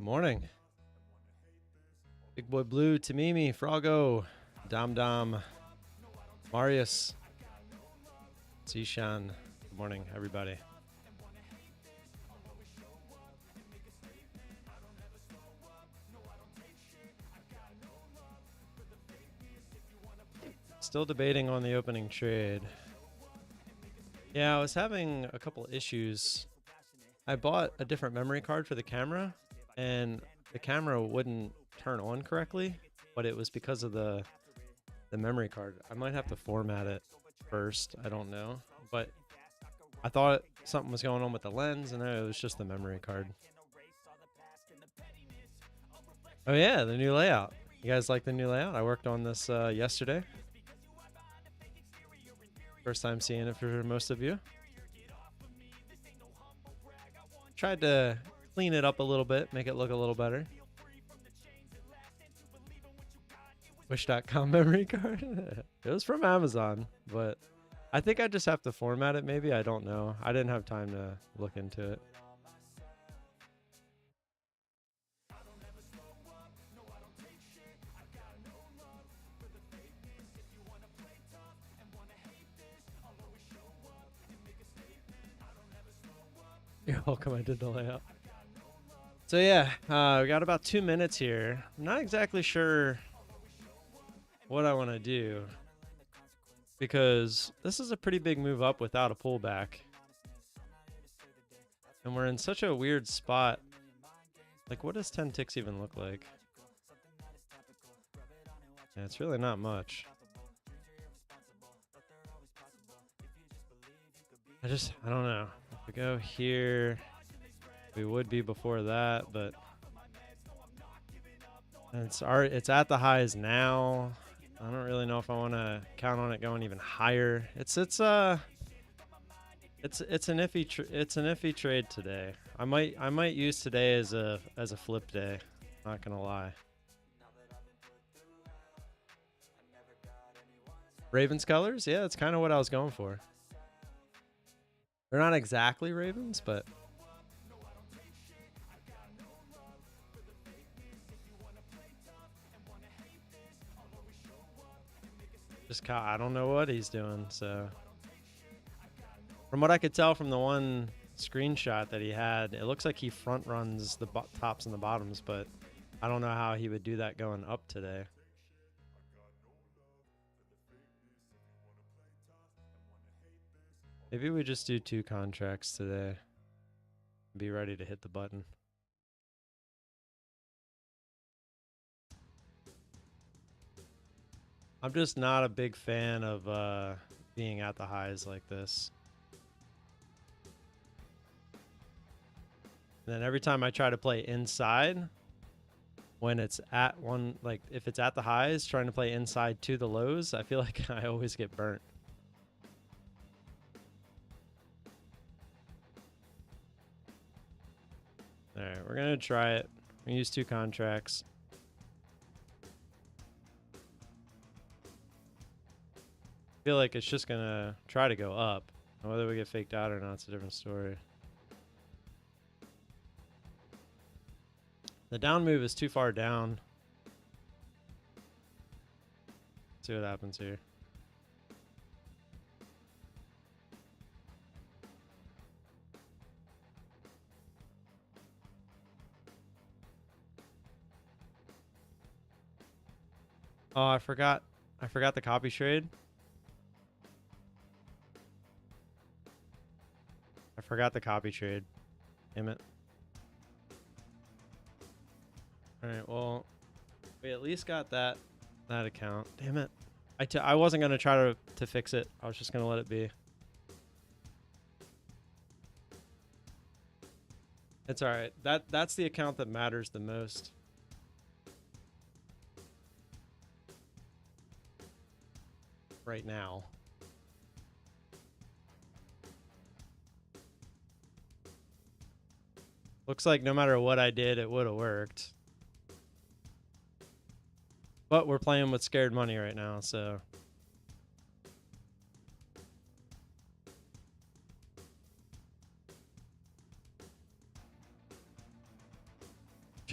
Morning. Big Boy Blue, Tamimi, Froggo, Dom Dom, Marius, Zishan. Good morning, everybody. Still debating on the opening trade. Yeah, I was having a couple issues. I bought a different memory card for the camera, and the camera wouldn't turn on correctly, but it was because of the memory card. I might have to format it first. I don't know, but I thought something was going on with the lens, and it was just the memory card. Oh yeah, the new layout. You guys like the new layout? I worked on this yesterday. First time seeing it for most of you. Tried to clean it up a little bit, make it look a little better. Wish.com memory card. It was from Amazon, but I think I just have to format it maybe. I don't know. I didn't have time to look into it. You're welcome. I did the layout. So yeah, we got about 2 minutes here. I'm not exactly sure what I want to do because this is a pretty big move up without a pullback. And we're in such a weird spot. Like, what does 10 ticks even look like? Yeah, it's really not much. I don't know. If we go here, we would be before that, but it's at the highs now. I don't really know if I want to count on it going even higher. It's an iffy trade today. I might use today as a flip day. Not gonna lie. Ravens colors? Yeah, that's kind of what I was going for. They're not exactly Ravens, but I don't know what he's doing. So from what I could tell from the one screenshot that he had, it looks like he front runs the tops and the bottoms, but I don't know how he would do that going up today. Maybe we just do 2 contracts today. Be ready to hit the button. I'm just not a big fan of being at the highs like this. And then every time I try to play inside, when it's at one, like if it's at the highs, trying to play inside to the lows, I feel like I always get burnt. All right, we're going to try it. We use 2 contracts. I feel like it's just going to try to go up. Whether we get faked out or not, it's a different story. The down move is too far down. Let's see what happens here. Oh, I forgot the copy trade. I forgot the copy trade. Damn it. All right, well, we at least got that account. Damn it. I wasn't going to try to fix it. I was just going to let it be. It's all right. That's the account that matters the most. Right now. Looks like no matter what I did, it would have worked. But we're playing with scared money right now, so.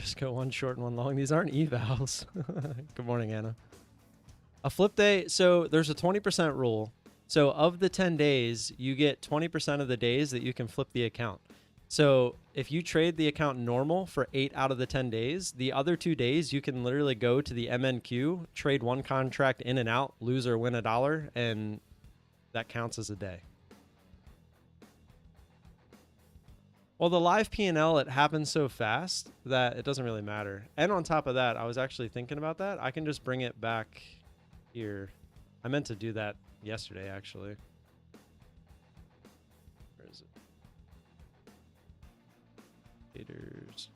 Just go one short and one long. These aren't evals. Good morning, Anna. A flip day. So there's a 20% rule. So of the 10 days, you get 20% of the days that you can flip the account. So if you trade the account normal for 8 out of the 10 days, the other 2 days, you can literally go to the MNQ, trade one contract in and out, lose or win $1, and that counts as a day. Well, the live P&L, it happens so fast that it doesn't really matter. And on top of that, I was actually thinking about that. I can just bring it back here. I meant to do that yesterday, actually. Where is it? Traders.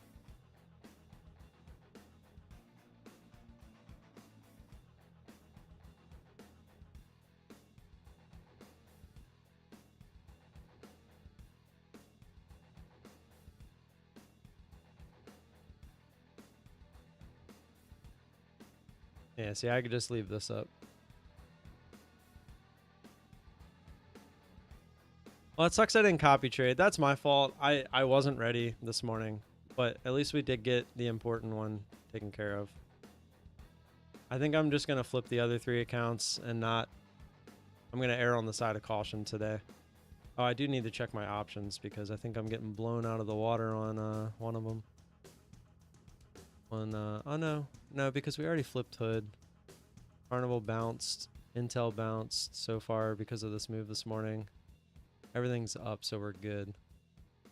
Yeah, see, I could just leave this up. Well, it sucks I didn't copy trade. That's my fault. I wasn't ready this morning, but at least we did get the important one taken care of. I think I'm just going to flip the other 3 accounts and not... I'm going to err on the side of caution today. Oh, I do need to check my options because I think I'm getting blown out of the water on one of them. Oh no, because we already flipped Hood. Carnival bounced, Intel bounced so far because of this move this morning. Everything's up, so we're good.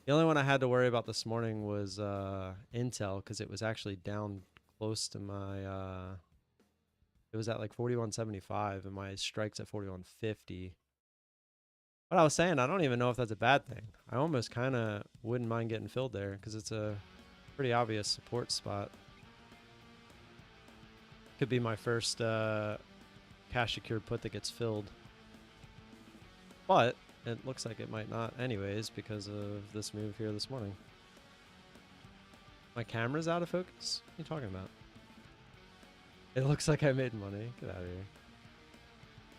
The only one I had to worry about this morning was Intel, because it was actually down close to my... it was at like 41.75, and my strike's at 41.50. But I was saying, I don't even know if that's a bad thing. I almost kind of wouldn't mind getting filled there, because it's a pretty obvious support spot. Could be my first cash secured put that gets filled. But it looks like it might not anyways because of this move here this morning. My camera's out of focus? What are you talking about? It looks like I made money. Get out of here.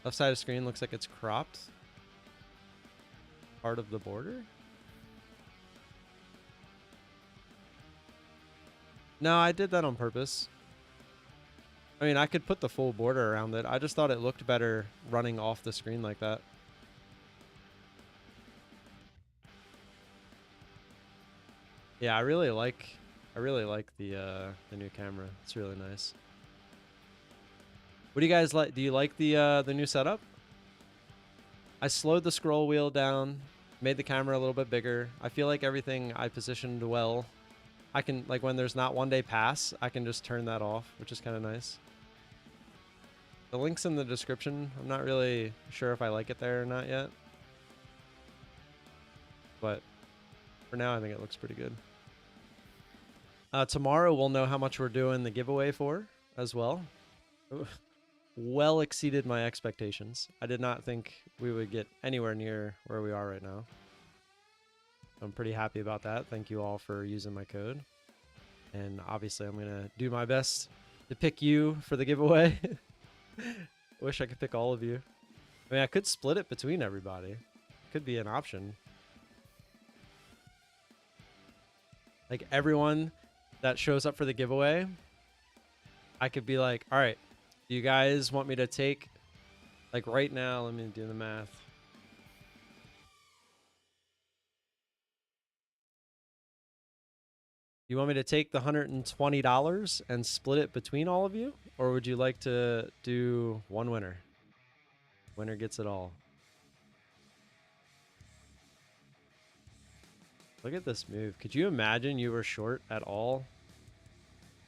Left side of screen looks like it's cropped. Part of the border? No, I did that on purpose. I mean, I could put the full border around it. I just thought it looked better running off the screen like that. Yeah, I really like the new camera. It's really nice. What do you guys like? Do you like the new setup? I slowed the scroll wheel down, made the camera a little bit bigger. I feel like everything I positioned well. I can, like, when there's not 1 day pass, I can just turn that off, which is kind of nice. The link's in the description. I'm not really sure if I like it there or not yet. But for now, I think it looks pretty good. Tomorrow, we'll know how much we're doing the giveaway for as well. Well exceeded my expectations. I did not think we would get anywhere near where we are right now. I'm pretty happy about that. Thank you all for using my code. And obviously, I'm going to do my best to pick you for the giveaway. Wish I could pick all of you. I mean, I could split it between everybody. Could be an option. Like, everyone that shows up for the giveaway, I could be like, all right, do you guys want me to take, like, right now, let me do the math. You want me to take the $120 and split it between all of you? Or would you like to do one winner? Winner gets it all. Look at this move. Could you imagine you were short at all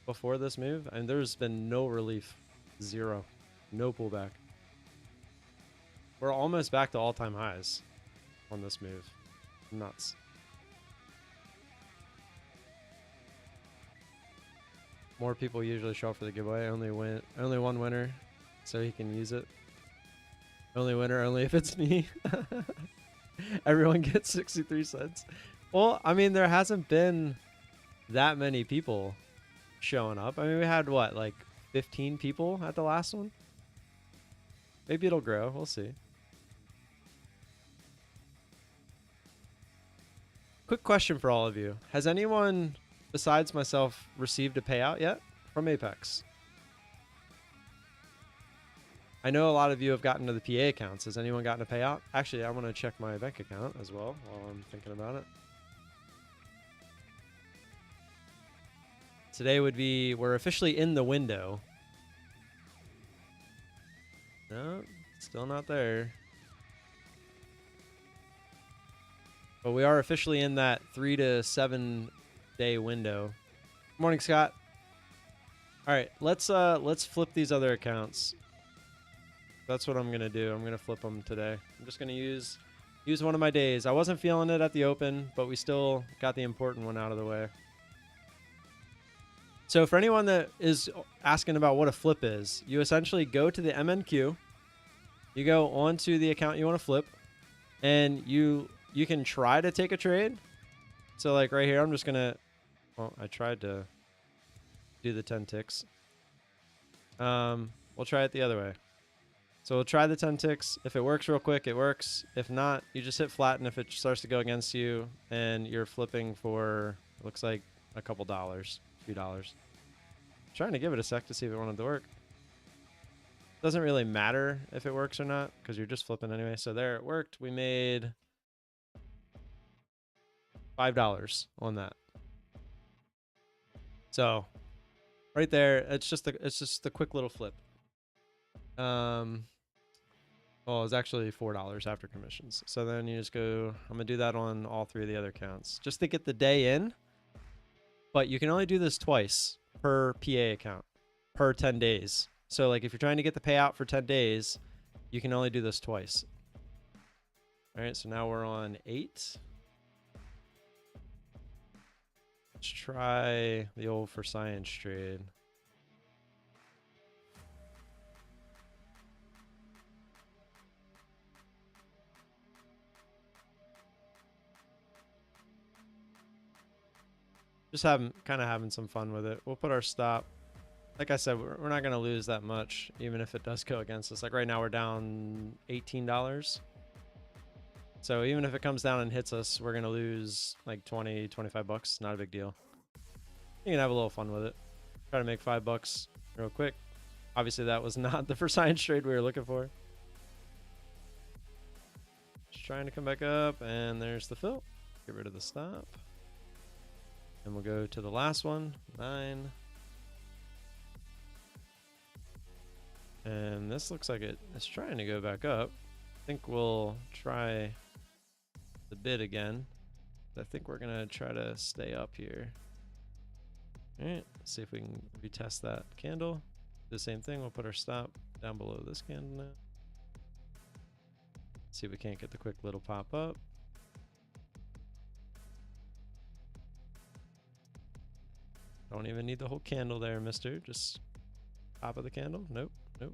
before this move? And there's been no relief. Zero. No pullback. We're almost back to all-time highs on this move. Nuts. More people usually show up for the giveaway. Only one winner, so he can use it. Only winner, only if it's me. Everyone gets 63 cents. Well, I mean, there hasn't been that many people showing up. I mean, we had, what, like 15 people at the last one? Maybe it'll grow. We'll see. Quick question for all of you. Has anyone besides myself received a payout yet from Apex? I know a lot of you have gotten to the PA accounts. Has anyone gotten a payout? Actually, I want to check my bank account as well while I'm thinking about it. Today would be, we're officially in the window. No, still not there. But we are officially in that 3 to 7 day window. Good morning, Scott. All right, let's flip these other accounts. That's what I'm gonna do. I'm gonna flip them today. I'm just gonna use one of my days. I wasn't feeling it at the open, but we still got the important one out of the way. So for anyone that is asking about what a flip is, you essentially go to the MNQ, you go onto the account you want to flip, and you can try to take a trade. So like right here, I'm just gonna, well, I tried to do the 10 ticks. We'll try it the other way. So we'll try the 10 ticks. If it works real quick, it works. If not, you just hit flatten if it starts to go against you and you're flipping for, looks like a couple dollars, a few dollars. Trying to give it a sec to see if it wanted to work. Doesn't really matter if it works or not because you're just flipping anyway. So there, it worked. We made $5 on that. So right there, it's just a quick little flip. Well, it's actually $4 after commissions. So then you just go, I'm gonna do that on all 3 of the other accounts just to get the day in. But you can only do this twice per PA account per 10 days. So like if you're trying to get the payout for 10 days, you can only do this twice. All right, so now we're on 8. Let's try the old for science trade. Just kind of having some fun with it. We'll put our stop. Like I said, we're not going to lose that much, even if it does go against us. Like right now, we're down $18. So even if it comes down and hits us, we're going to lose like 20, 25 bucks. Not a big deal. You can have a little fun with it. Try to make $5 real quick. Obviously, that was not the first science trade we were looking for. Just trying to come back up, and there's the fill. Get rid of the stop. And we'll go to the last one, 9. And this looks like it's trying to go back up. I think we'll try the bid again. I think we're gonna try to stay up here. All right, let's see if we can retest that candle. The same thing, we'll put our stop down below this candle now. See if we can't get the quick little pop up. Don't even need the whole candle there, mister. Just top of the candle. Nope, nope.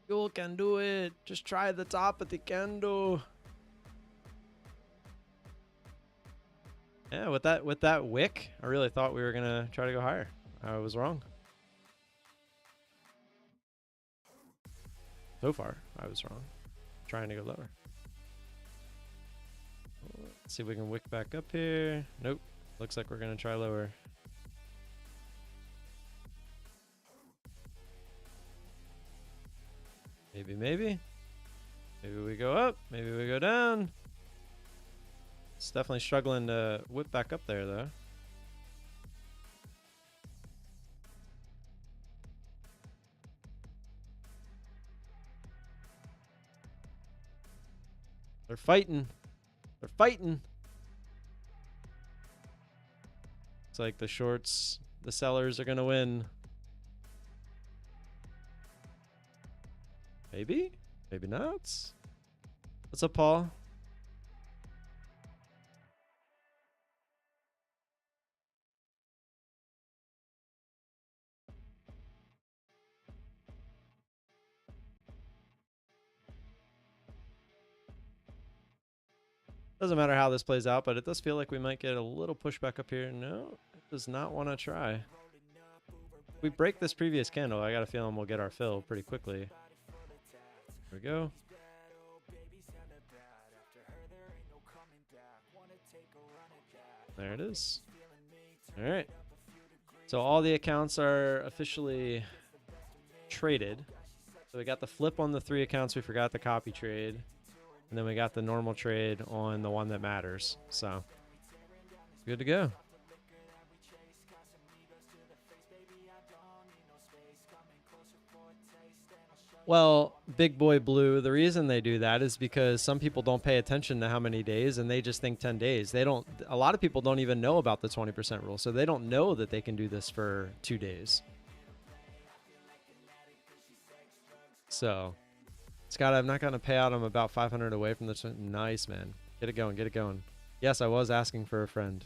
You can do it. Just try the top of the candle. Yeah, with that wick, I really thought we were gonna try to go higher. I was wrong. So far, I was wrong. Trying to go lower. Let's see if we can wick back up here. Nope. Looks like we're gonna try lower. Maybe, maybe. Maybe we go up. Maybe we go down. It's definitely struggling to whip back up there, though. They're fighting. They're fighting. It's like the shorts, the sellers are going to win. Maybe? Maybe not. What's up, Paul? Doesn't matter how this plays out, but it does feel like we might get a little pushback up here. No, it does not want to try. we break this previous candle, I got a feeling we'll get our fill pretty quickly. There we go. There it is. All right. So all the accounts are officially traded. So we got the flip on the 3 accounts. We forgot the copy trade. And then we got the normal trade on the one that matters. So good to go. Well, Big Boy Blue, the reason they do that is because some people don't pay attention to how many days and they just think 10 days. They don't, a lot of people don't even know about the 20% rule. So they don't know that they can do this for 2 days. So, Scott, I've not gotten a payout. I'm about 500 away from this. Nice, man. Get it going. Get it going. Yes, I was asking for a friend.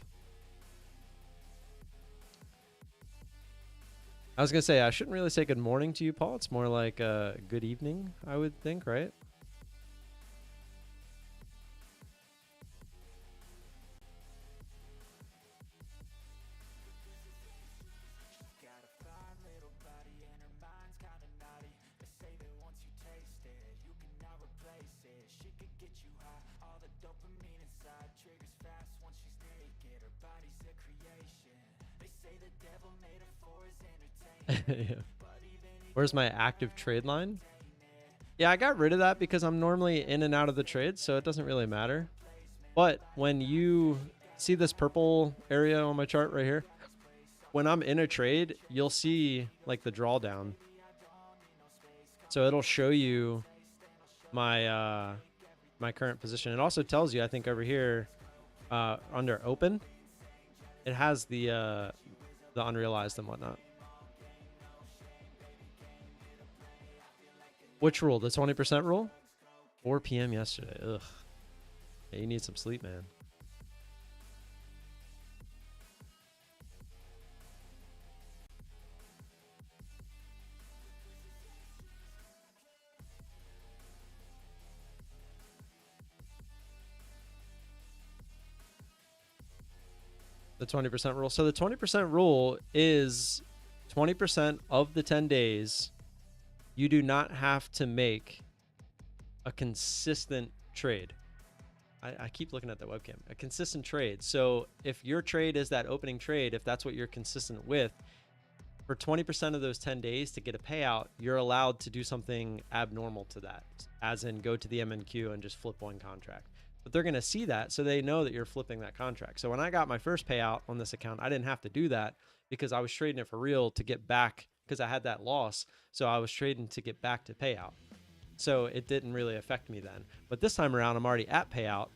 I was going to say, I shouldn't really say good morning to you, Paul. It's more like good evening, I would think, right? Yeah. Where's my active trade line? Yeah, I got rid of that because I'm normally in and out of the trade, so it doesn't really matter. But when you see this purple area on my chart right here, when I'm in a trade, you'll see like the drawdown. So it'll show you my my current position. It also tells you, I think over here under open, it has the unrealized and whatnot. Which rule? The 20% rule? 4 p.m. yesterday. Ugh. Yeah, you need some sleep, man. The 20% rule. So the 20% rule is 20% of the 10 days. You do not have to make a consistent trade. I keep looking at that webcam. A consistent trade. So if your trade is that opening trade, if that's what you're consistent with, for 20% of those 10 days to get a payout, you're allowed to do something abnormal to that, as in go to the MNQ and just flip one contract. But they're going to see that, so they know that you're flipping that contract. So when I got my first payout on this account, I didn't have to do that because I was trading it for real to get back, because I had that loss. So I was trading to get back to payout. So it didn't really affect me then. But this time around, I'm already at payout.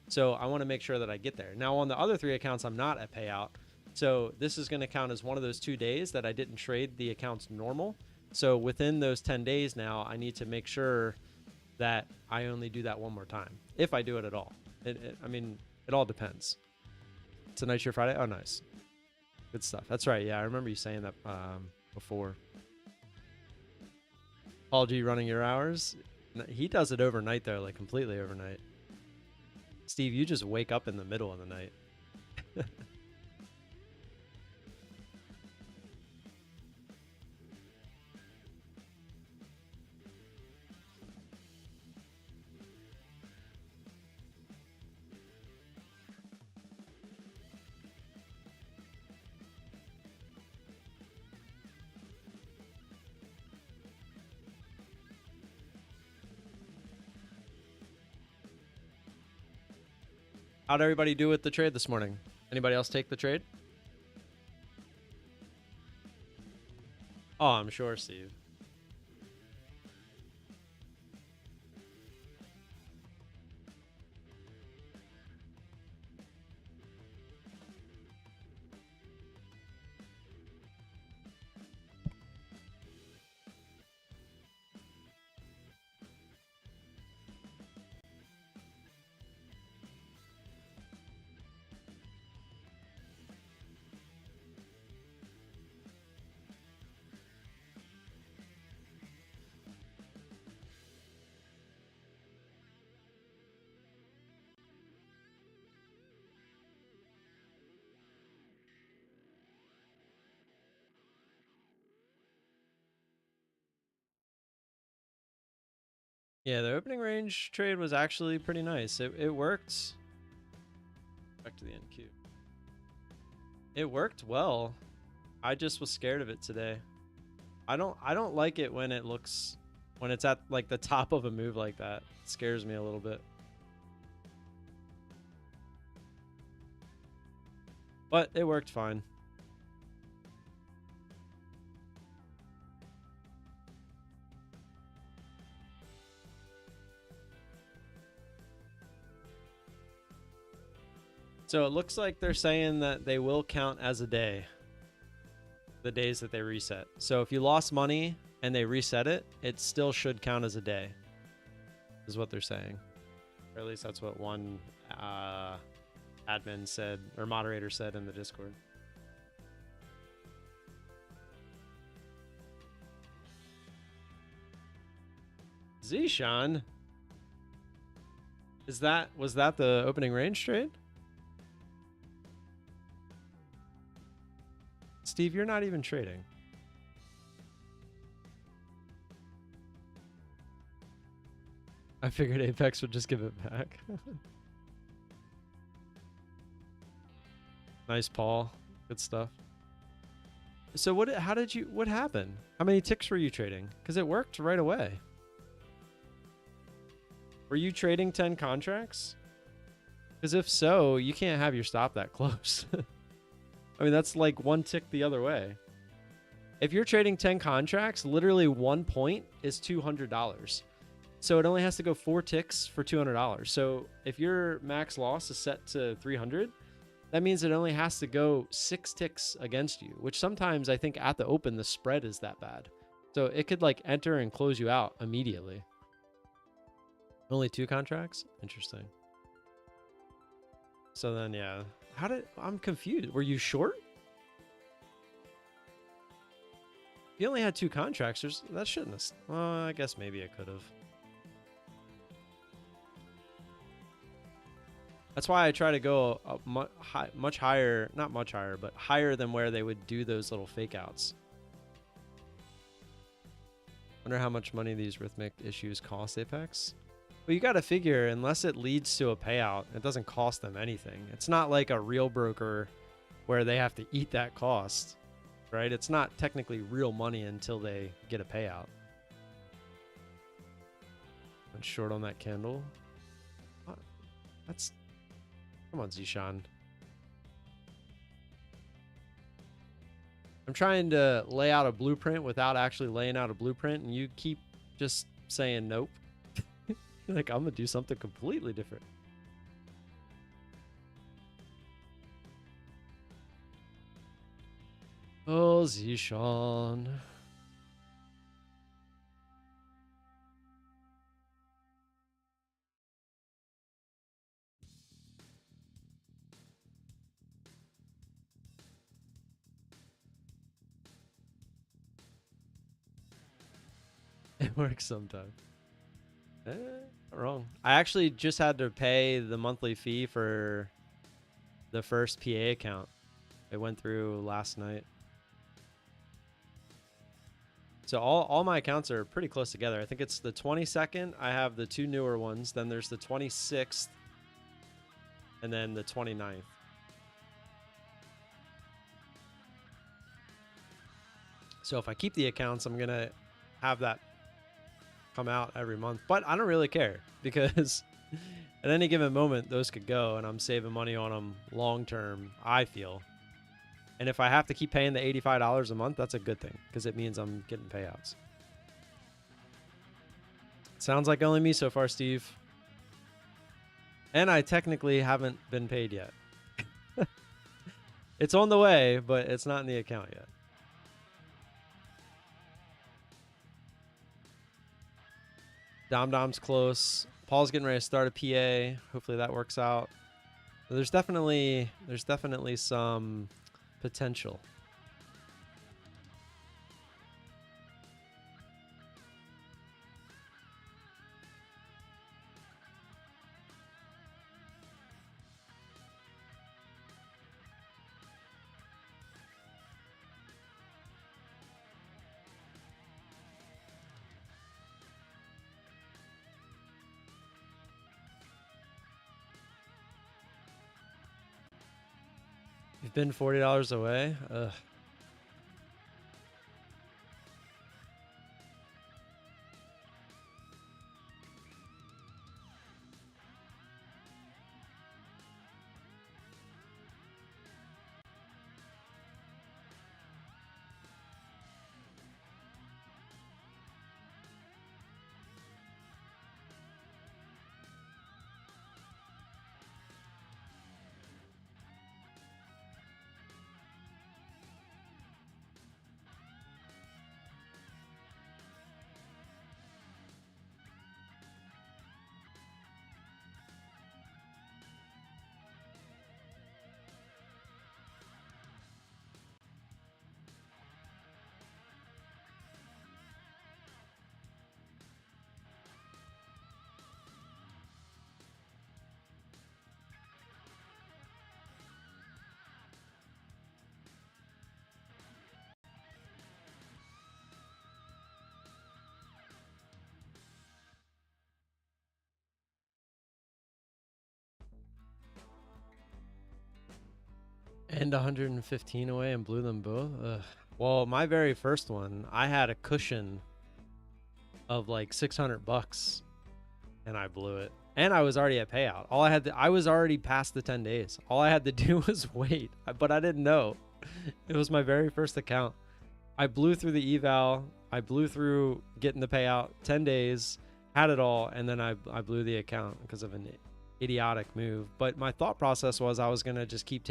So I want to make sure that I get there. Now on the other 3 accounts, I'm not at payout. So this is going to count as one of those 2 days that I didn't trade the accounts normal. So within those 10 days now, I need to make sure that I only do that one more time, if I do it at all. I mean, it all depends. It's a night shift Friday. Oh, nice. Good stuff. That's right. Yeah, I remember you saying that before. Paul G running your hours. He does it overnight, though, like completely overnight. Steve, you just wake up in the middle of the night. How'd everybody do with the trade this morning? Anybody else take the trade? Oh, I'm sure, Steve. Yeah, the opening range trade was actually pretty nice. It worked. Back to the NQ. It worked well. I just was scared of it today. I don't like it when it looks when it's at like the top of a move like that. It scares me a little bit. But it worked fine. So it looks like they're saying that they will count as a day, the days that they reset. So if you lost money and they reset it, it still should count as a day, is what they're saying. Or at least that's what one admin said, or moderator said in the Discord. Zishan? Was that the opening range trade? Steve, you're not even trading. I figured Apex would just give it back. Nice, Paul. Good stuff. So what happened? How many ticks were you trading? Because it worked right away. Were you trading 10 contracts? Because if so, you can't have your stop that close. I mean, that's like one tick the other way. If you're trading 10 contracts, literally 1 point is $200. So it only has to go 4 ticks for $200. So if your max loss is set to 300, that means it only has to go 6 ticks against you, which sometimes I think at the open, the spread is that bad. So it could like enter and close you out immediately. Only 2 contracts? Interesting. So then, yeah. I'm confused. Were you short? If you only had 2 contracts, that shouldn't have. Well, I guess maybe it could have. That's why I try to go much higher, not much higher, but higher than where they would do those little fake outs. Wonder how much money these rhythmic issues cost Apex. Well, you got to figure, unless it leads to a payout, it doesn't cost them anything. It's not like a real broker where they have to eat that cost, right? It's not technically real money until they get a payout. I'm short on that candle. What? That's... Come on, Zishan. I'm trying to lay out a blueprint without actually laying out a blueprint, and you keep just saying nope. Like, I'm gonna do something completely different. Oh, Zishan. It works sometimes. Not wrong. I actually just had to pay the monthly fee for the first PA account. It went through last night. So all my accounts are pretty close together. I think it's the 22nd. I have the 2 newer ones. Then there's the 26th. And then the 29th. So if I keep the accounts, I'm going to have that come out every month. But I don't really care because at any given moment, those could go and I'm saving money on them long term, I feel. And if I have to keep paying the $85 a month, that's a good thing because it means I'm getting payouts. Sounds like only me so far, Steve. And I technically haven't been paid yet. It's on the way, but it's not in the account yet. Dom's close. Paul's getting ready to start a PA. Hopefully that works out. There's definitely some potential. You've been $40 away? Ugh. And 115 away and blew them both? Ugh. Well, my very first one, I had a cushion of like 600 bucks and I blew it. And I was already at payout. I was already past the 10 days. All I had to do was wait, but I didn't know. It was my very first account. I blew through the eval. I blew through getting the payout 10 days, had it all, and then I blew the account because of an idiotic move. But my thought process was I was going to just keep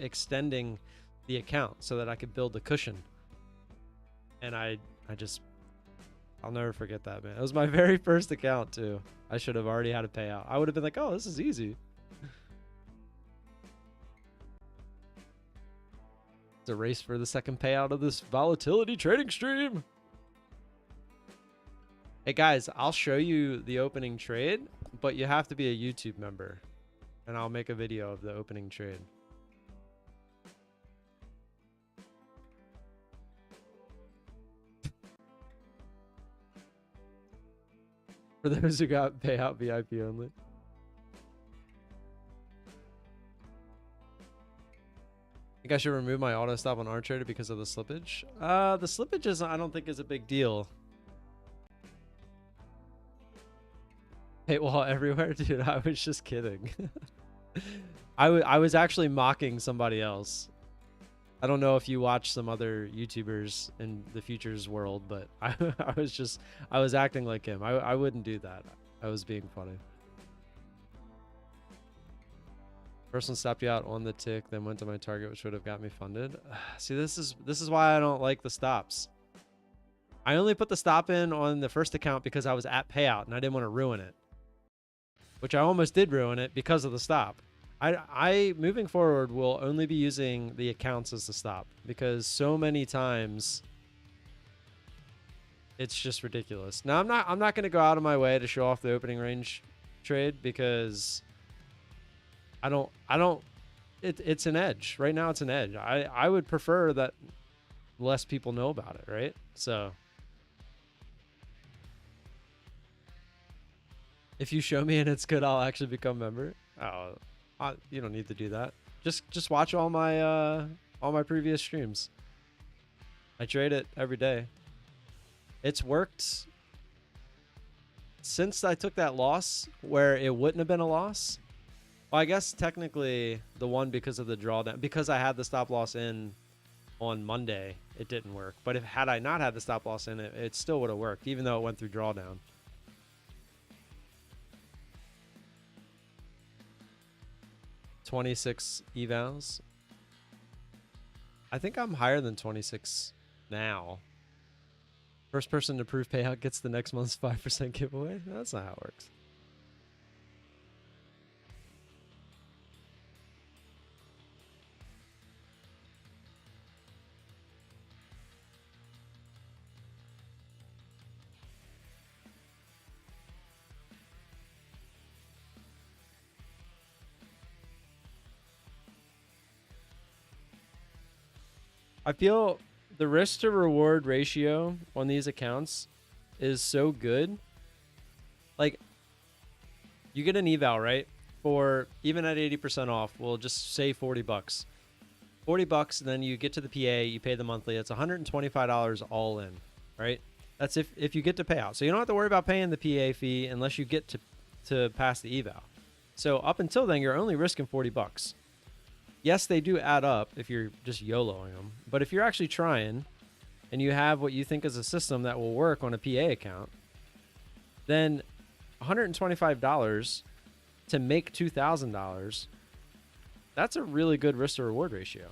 extending the account so that I could build the cushion. And I'll never forget that, man. It was my very first account too. I should have already had a payout. I would have been like, oh, this is easy. It's a race for the second payout of this volatility trading stream. Hey guys, I'll show you the opening trade, but you have to be a YouTube member. And I'll make a video of the opening trade. For those who got payout VIP only. I think I should remove my auto stop on our trader because of the slippage. The slippage is, I don't think, is a big deal. Paywall everywhere, dude. I was just kidding. I was actually mocking somebody else. I don't know if you watch some other YouTubers in the futures world, but I was acting like him. I wouldn't do that. I was being funny. First one stopped you out on the tick, then went to my target, which would have got me funded. See, this is why I don't like the stops. I only put the stop in on the first account because I was at payout and I didn't want to ruin it. Which I almost did ruin it because of the stop. I moving forward will only be using the accounts as the stop because so many times it's just ridiculous. Now I'm not going to go out of my way to show off the opening range trade because it's an edge. Right now it's an edge. I would prefer that less people know about it, right? So if you show me and it's good, I'll actually become a member. Oh, you don't need to do that. Just watch all my previous streams. I trade it every day. It's worked since I took that loss where it wouldn't have been a loss. Well, I guess technically the one because of the drawdown, because I had the stop loss in on Monday, it didn't work. But had I not had the stop loss in it still would have worked, even though it went through drawdown. $26 evals. I think I'm higher than 26 now. First person to prove payout gets the next month's 5% giveaway. That's not how it works. I feel the risk to reward ratio on these accounts is so good. Like, you get an eval, right? For even at 80% off, we'll just say 40 bucks. 40 bucks, and then you get to the PA, you pay the monthly. It's $125 all in, right? That's if you get to pay out. So you don't have to worry about paying the PA fee unless you get to pass the eval. So up until then, you're only risking 40 bucks. Yes, they do add up if you're just YOLOing them. But if you're actually trying and you have what you think is a system that will work on a PA account, then $125 to make $2,000, that's a really good risk to reward ratio.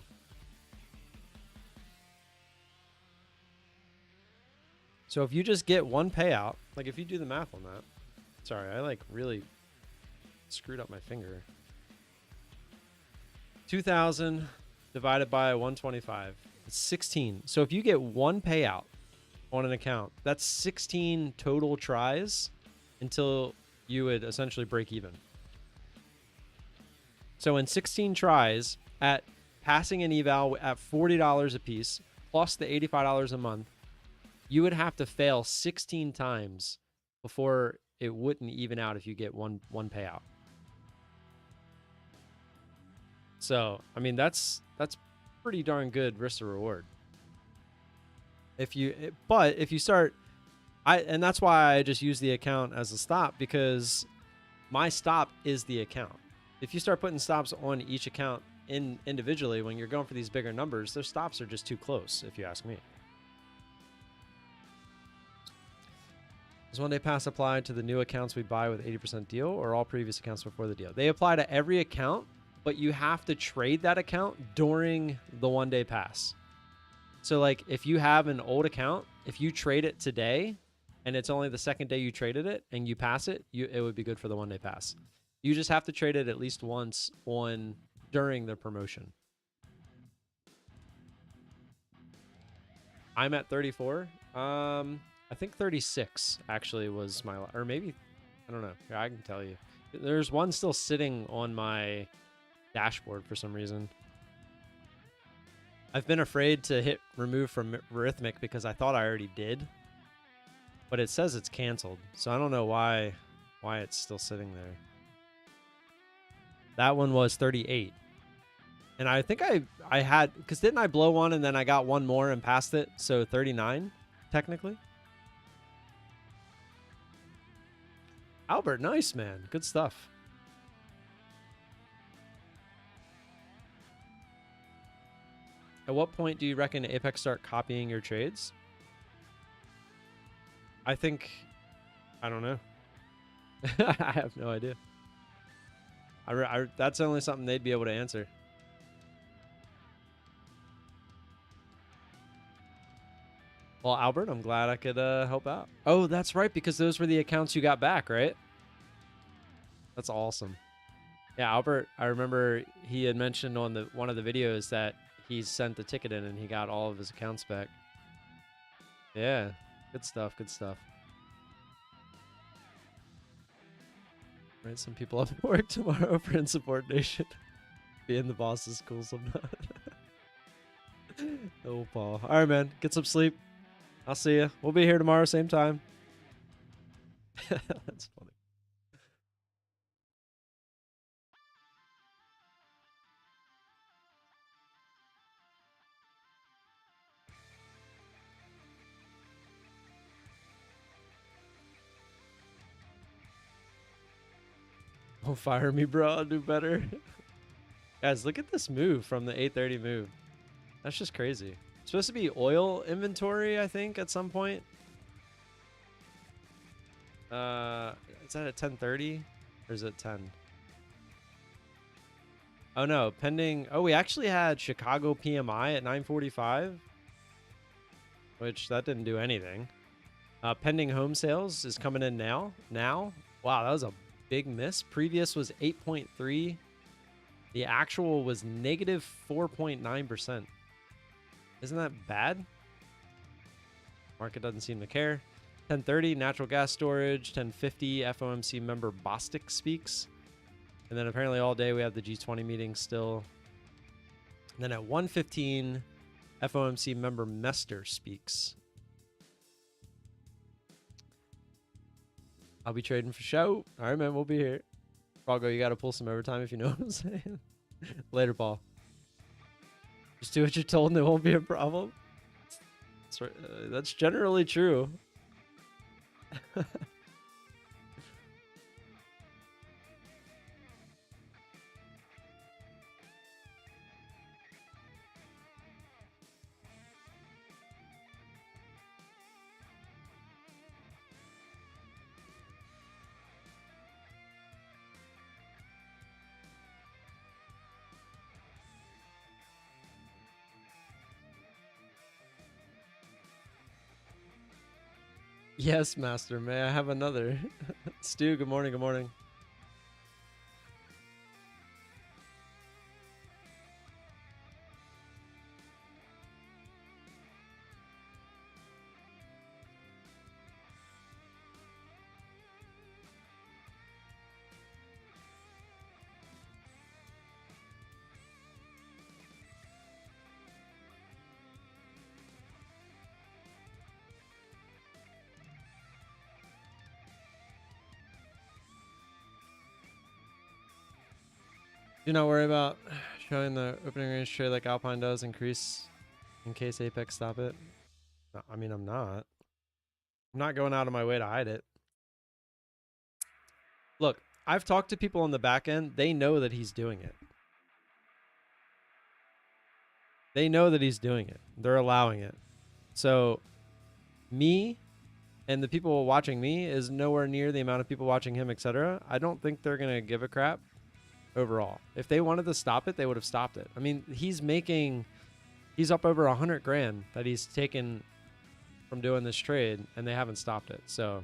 So if you just get one payout, like if you do the math on that, sorry, I like really screwed up my finger. 2,000 divided by 125, it's 16. So if you get one payout on an account, that's 16 total tries until you would essentially break even. So in 16 tries at passing an eval at $40 a piece plus the $85 a month, you would have to fail 16 times before it wouldn't even out if you get one payout. So, I mean, that's pretty darn good risk to reward. But if you start, and that's why I just use the account as a stop, because my stop is the account. If you start putting stops on each account individually, when you're going for these bigger numbers, those stops are just too close, if you ask me. Does one day pass apply to the new accounts we buy with 80% deal, or all previous accounts before the deal? They apply to every account, but you have to trade that account during the one day pass. So like if you have an old account, if you trade it today and it's only the second day you traded it and you pass it, it would be good for the one day pass. You just have to trade it at least once during the promotion. I'm at 34. I think 36 actually was my, or maybe, I don't know. I can tell you. There's one still sitting on my dashboard for some reason. I've been afraid to hit remove from Rhythmic because I thought I already did, but it says it's canceled. So I don't know why it's still sitting there. That one was 38. And I think I had, because didn't I blow one and then I got one more and passed it? So 39, technically. Albert, nice, man. Good stuff. At what point do you reckon Apex start copying your trades? I think, I don't know. I have no idea. That's only something they'd be able to answer. Well, Albert, I'm glad I could help out. Oh, that's right, because those were the accounts you got back, right? That's awesome. Yeah, Albert, I remember he had mentioned on one of the videos that he sent the ticket in and he got all of his accounts back. Yeah, good stuff, good stuff. Right, some people have work tomorrow for insubordination. Being the boss is cool sometimes. Oh, Paul. All right, man. Get some sleep. I'll see you. We'll be here tomorrow, same time. That's funny. Don't fire me, bro. I'll do better. Guys, look at this move from the 830 move. That's just crazy. It's supposed to be oil inventory, I think, at some point. Is that at 10:30? Or is it 10? Oh, no. Pending. Oh, we actually had Chicago PMI at 9:45. Which, that didn't do anything. Pending home sales is coming in now. Wow, that was a big miss. Previous was 8.3. The actual was negative 4.9%. Isn't that bad? Market doesn't seem to care. 10:30, natural gas storage. 10:50, FOMC member Bostic speaks. And then apparently all day we have the G20 meeting still. And then at 1:15, FOMC member Mester speaks. I'll be trading for show. All right, man, we'll be here. Froggo, you got to pull some overtime if you know what I'm saying. Later, Paul. Just do what you're told and it won't be a problem. That's generally true. Yes, master. May I have another? Stu, good morning. Good morning. Do not worry about showing the opening range trade like Alpine does increase in case Apex stop it. No, I mean, I'm not. I'm not going out of my way to hide it. Look, I've talked to people on the back end. They know that he's doing it. They know that he's doing it. They're allowing it. So me and the people watching me is nowhere near the amount of people watching him, etc. I don't think they're going to give a crap overall. If they wanted to stop it, they would have stopped it. I mean, he's up over 100 grand that he's taken from doing this trade, and they haven't stopped it. So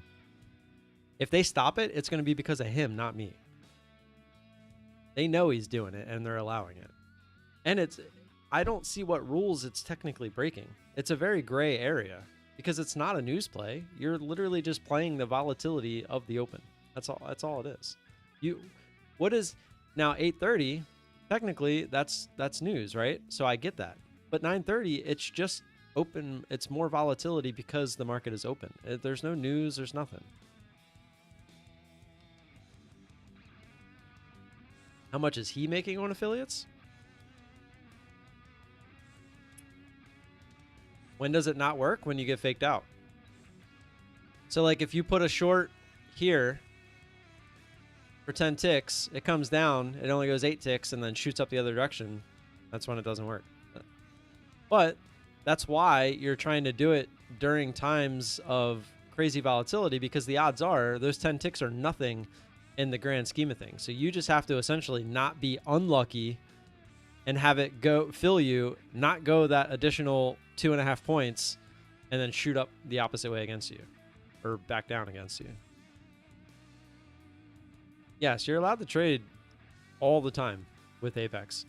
if they stop it, it's going to be because of him, not me. They know he's doing it, and they're allowing it. And I don't see what rules it's technically breaking. It's a very gray area because it's not a news play. You're literally just playing the volatility of the open. That's all it is. What is now 8:30? Technically, that's news, right? So I get that. But 9:30, it's just open. It's more volatility because the market is open. There's no news. There's nothing. How much is he making on affiliates? When does it not work? When you get faked out. So like if you put a short here for 10 ticks, it comes down, it only goes 8 ticks and then shoots up the other direction. That's when it doesn't work. But that's why you're trying to do it during times of crazy volatility, because the odds are those 10 ticks are nothing in the grand scheme of things. So you just have to essentially not be unlucky and have it fill you, not go that additional 2.5 points and then shoot up the opposite way against you or back down against you. Yes, you're allowed to trade all the time with Apex.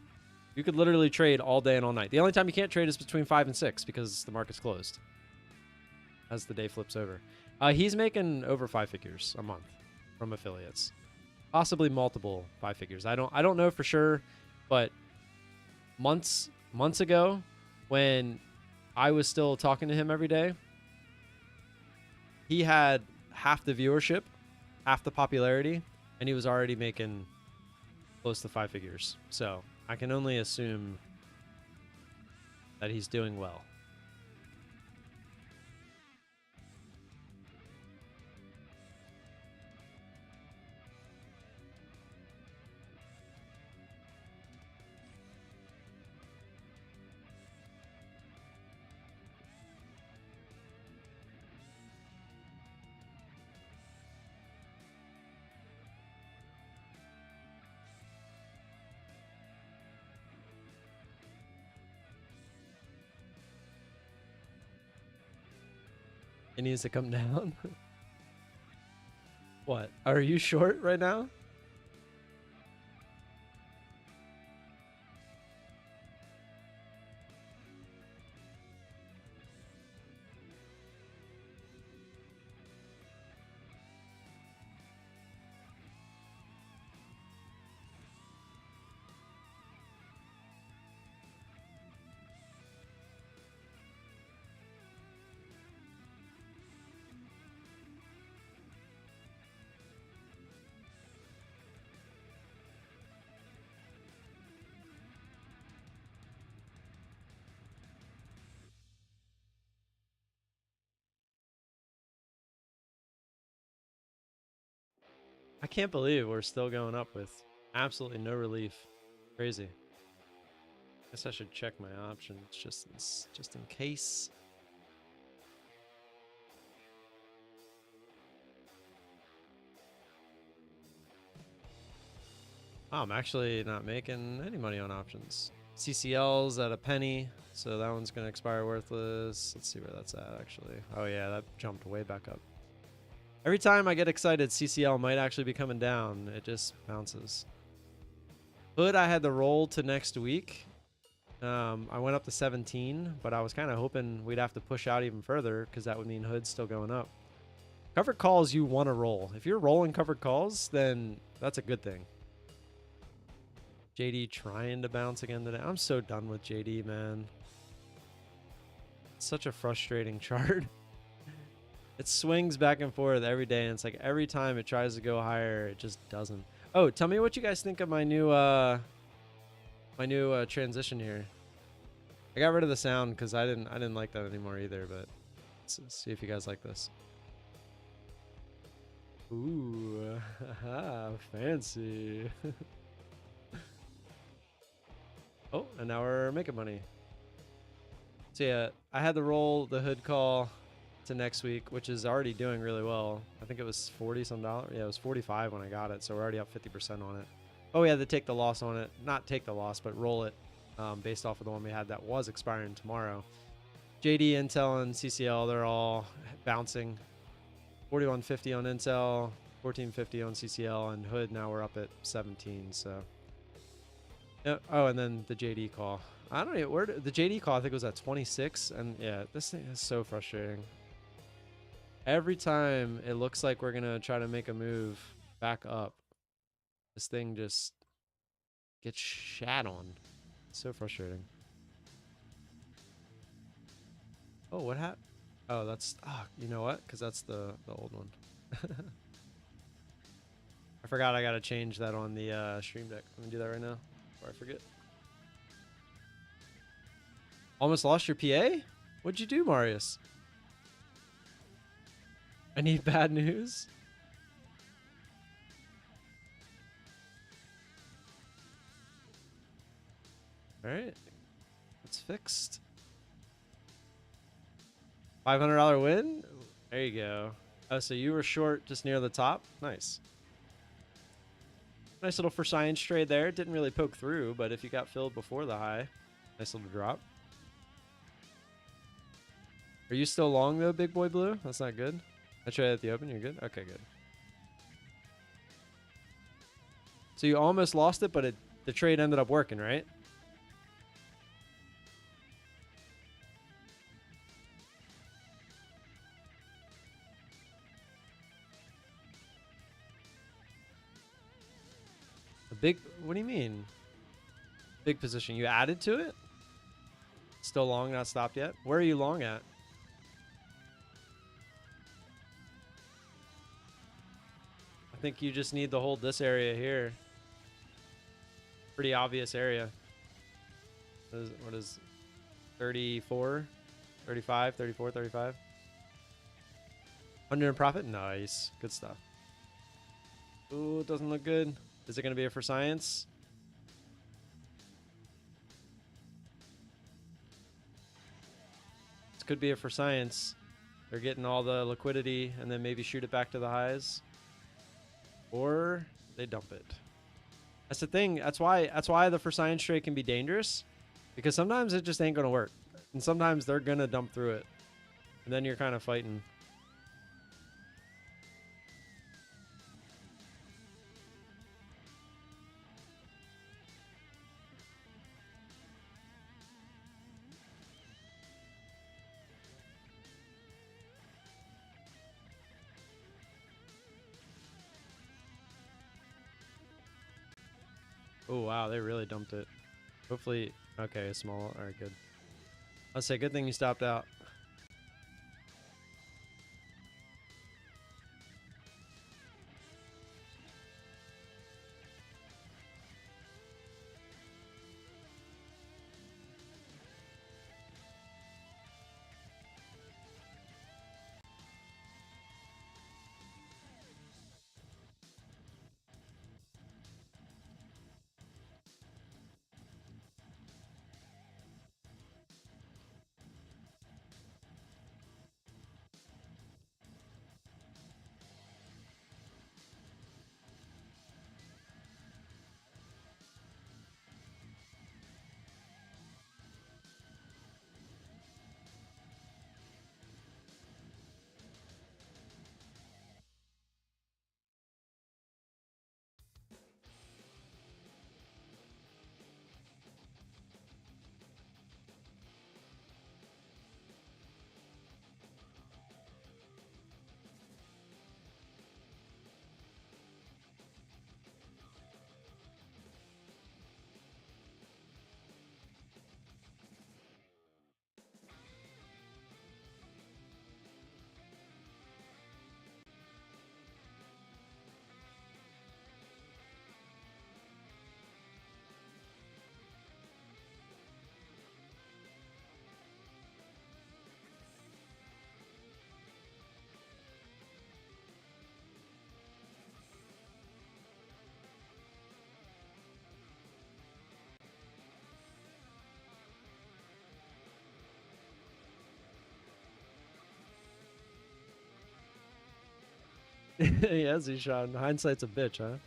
You could literally trade all day and all night. The only time you can't trade is between 5 and 6 because the market's closed as the day flips over. He's making over 5 figures a month from affiliates, possibly multiple 5 figures. I don't know for sure, but months ago when I was still talking to him every day, he had half the viewership, half the popularity, and he was already making close to 5 figures. So I can only assume that he's doing well. It needs to come down. What? Are you short right now? I can't believe we're still going up with absolutely no relief. Crazy. Guess I should check my options just in case. Oh, I'm actually not making any money on options. CCL's at a penny, so that one's gonna expire worthless. Let's see where that's at actually. Oh yeah, that jumped way back up. Every time I get excited, CCL might actually be coming down. It just bounces. Hood, I had the roll to next week. I went up to 17, but I was kind of hoping we'd have to push out even further because that would mean Hood's still going up. Covered calls, you want to roll. If you're rolling covered calls, then that's a good thing. JD trying to bounce again today. I'm so done with JD, man. It's such a frustrating chart. It swings back and forth every day, and it's like every time it tries to go higher, it just doesn't. Oh, tell me what you guys think of my new transition here. I got rid of the sound because I didn't like that anymore either, but let's see if you guys like this. Ooh, fancy. Oh, and now we're making money. So yeah, I had to roll the Hood call to next week, which is already doing really well. I think it was 40 some dollars. Yeah, it was 45 when I got it, so we're already up 50% on it. Oh, we had to take the loss on it. Not take the loss, but roll it based off of the one we had that was expiring tomorrow. JD, Intel, and CCL, they're all bouncing. 4150 on Intel, 1450 on CCL, and Hood now we're up at 17. So, yeah. Oh, and then the JD call. I don't know where the JD call. I think it was at 26, and yeah, this thing is so frustrating. Every time it looks like we're gonna try to make a move back up, this thing just gets shat on. It's so frustrating. Oh, what happened? Oh, that's you know what? Because that's the old one. I forgot I gotta change that on the stream deck. Let me do that right now before I forget. Almost lost your PA? What'd you do, Marius? I need bad news. All right, it's fixed. $500 win. There you go. Oh, so you were short just near the top. Nice. Nice little for science trade there. Didn't really poke through, but if you got filled before the high, nice little drop. Are you still long though, Big Boy Blue? That's not good. I traded at the open. You're good. Okay, good. So you almost lost it, but the trade ended up working, right? A big. What do you mean? Big position. You added to it? Still long, not stopped yet. Where are you long at? I think you just need to hold this area here. Pretty obvious area. What is 34, 35, 34, 35? 100 in profit? Nice. Good stuff. Ooh, it doesn't look good. Is it going to be a for science? This could be a for science. They're getting all the liquidity and then maybe shoot it back to the highs. Or they dump it. That's the thing. That's why the for science trade can be dangerous. Because sometimes it just ain't going to work. And sometimes they're going to dump through it. And then you're kind of fighting. Oh, wow. They really dumped it. Hopefully. Okay, small. All right, good. I'll say good thing you stopped out. Yes, he shot. Hindsight's a bitch, huh?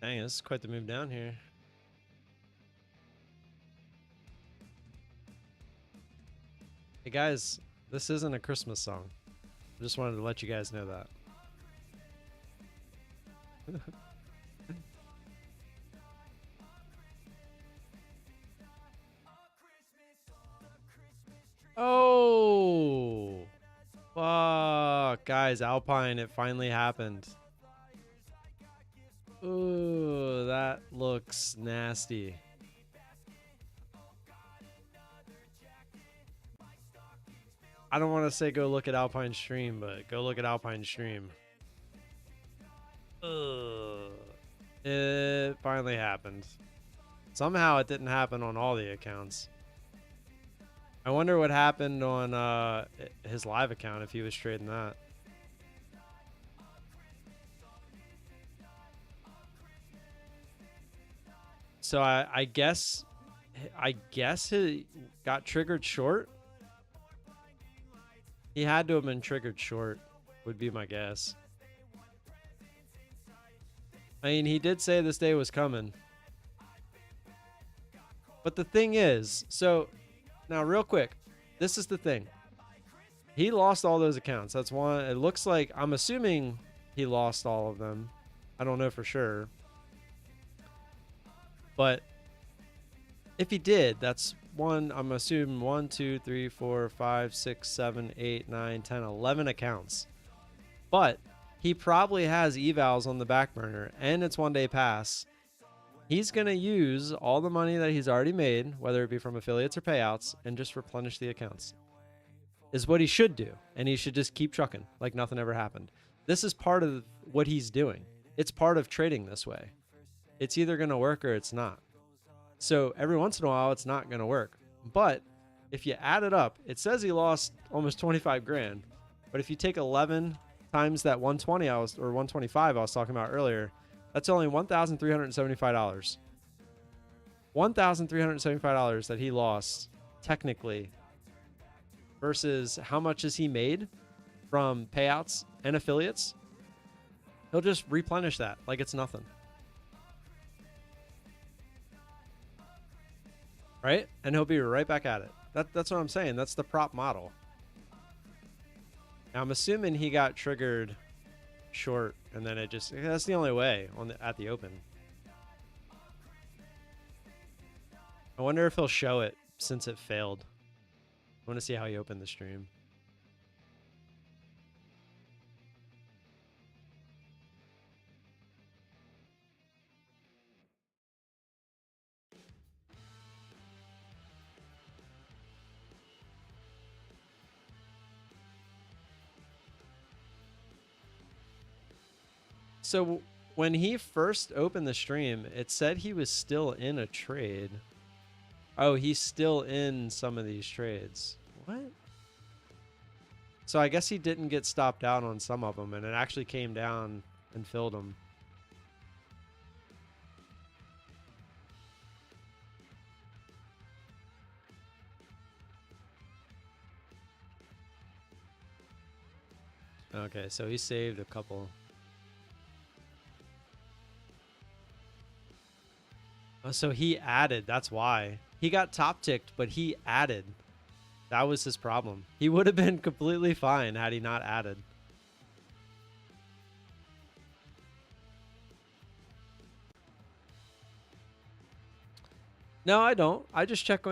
Dang, this is quite the move down here. Hey guys, this isn't a Christmas song. I just wanted to let you guys know that. Oh, fuck, guys, Alpine, it finally happened. Ooh, that looks nasty. I don't want to say go look at Alpine stream, but go look at Alpine stream. Ugh. It finally happened. Somehow it didn't happen on all the accounts. I wonder what happened on his live account if he was trading that. So I guess he got triggered short. He had to have been triggered short, would be my guess. I mean, he did say this day was coming. But the thing is, so now real quick, this is the thing. He lost all those accounts. That's one. It looks like, I'm assuming he lost all of them. I don't know for sure. But if he did, that's one, I'm assuming 1, 2, 3, 4, 5, 6, 7, 8, 9, 10, 11 accounts. But he probably has evals on the back burner and it's 1 day pass. He's going to use all the money that he's already made, whether it be from affiliates or payouts, and just replenish the accounts. Is what he should do. And he should just keep trucking like nothing ever happened. This is part of what he's doing. It's part of trading this way. It's either going to work or it's not. So every once in a while, it's not going to work. But if you add it up, it says he lost almost 25 grand. But if you take 11 times that 120 or 125 I was talking about earlier, that's only $1,375. $1,375 that he lost technically versus how much has he made from payouts and affiliates? He'll just replenish that like it's nothing. Right? And he'll be right back at it. That's what I'm saying. That's the prop model. Now, I'm assuming he got triggered short, and then it just, that's the only way at the open. I wonder if he'll show it since it failed. I want to see how he opened the stream. So when he first opened the stream, it said he was still in a trade. Oh, he's still in some of these trades. What? So I guess he didn't get stopped out on some of them, and it actually came down and filled them. Okay, so he saved a couple. Oh, so he added. That's why. He got top ticked, but he added. That was his problem. He would have been completely fine had he not added. No, I don't. I just check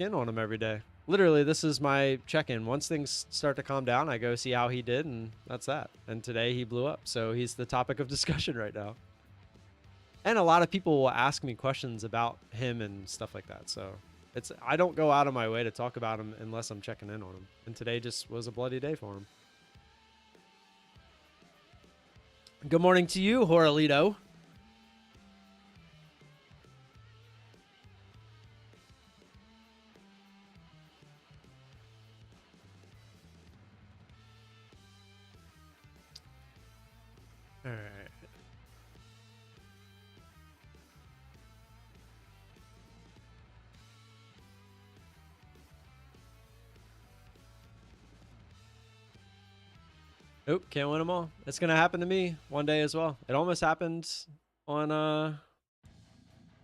in on him every day. Literally, this is my check-in. Once things start to calm down, I go see how he did, and that's that. And today he blew up, so he's the topic of discussion right now. And a lot of people will ask me questions about him and stuff like that. So I don't go out of my way to talk about him unless I'm checking in on him. And today just was a bloody day for him. Good morning to you, Horalito. All right. Nope, can't win them all. It's gonna happen to me one day as well. It almost happened on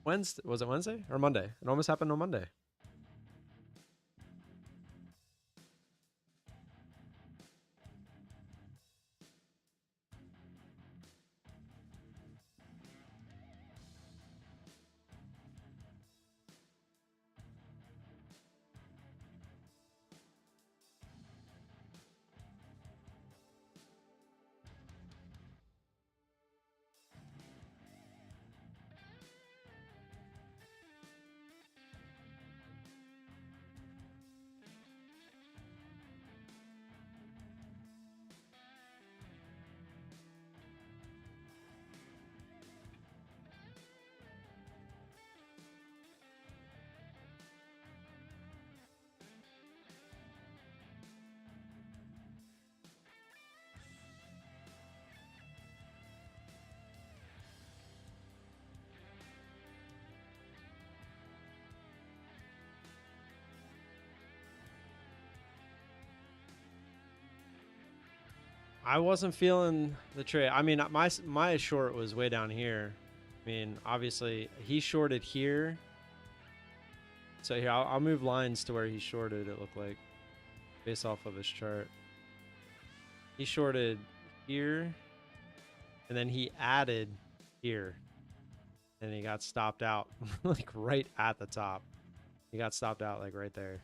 Wednesday. Was it Wednesday or Monday? It almost happened on Monday. I wasn't feeling the trade. I mean, my short was way down here. I mean, obviously he shorted here. So here, I'll move lines to where he shorted. It looked like based off of his chart. He shorted here, and then he added here, and he got stopped out like right at the top. He got stopped out like right there.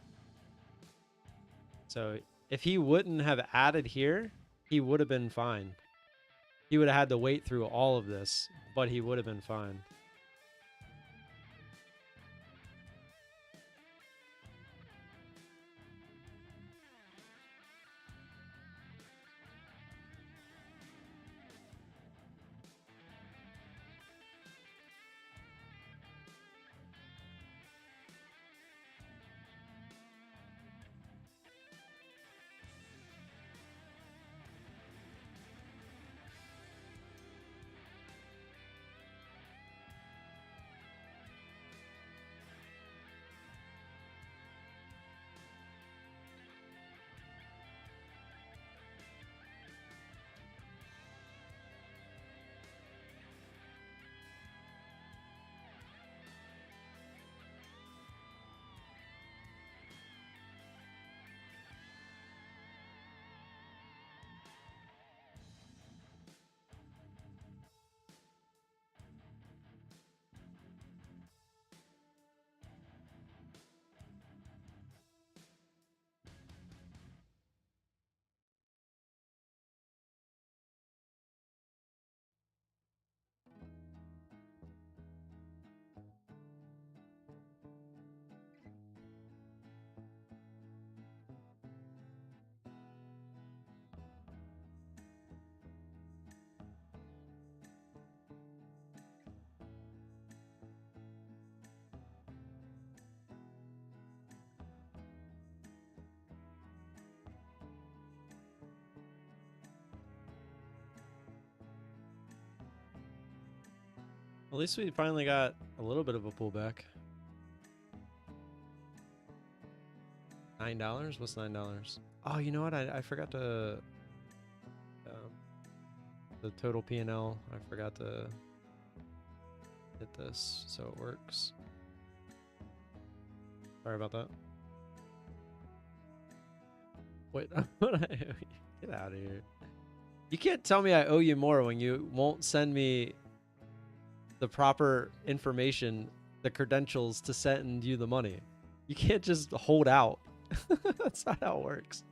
So if he wouldn't have added here, he would have been fine. He would have had to wait through all of this, but he would have been fine. At least we finally got a little bit of a pullback. $9? What's $9? Oh, you know what? I forgot to the total P&L. I forgot to hit this so it works. Sorry about that. Wait, get out of here. You can't tell me I owe you more when you won't send me the proper information, the credentials to send you the money. You can't just hold out That's not how it works.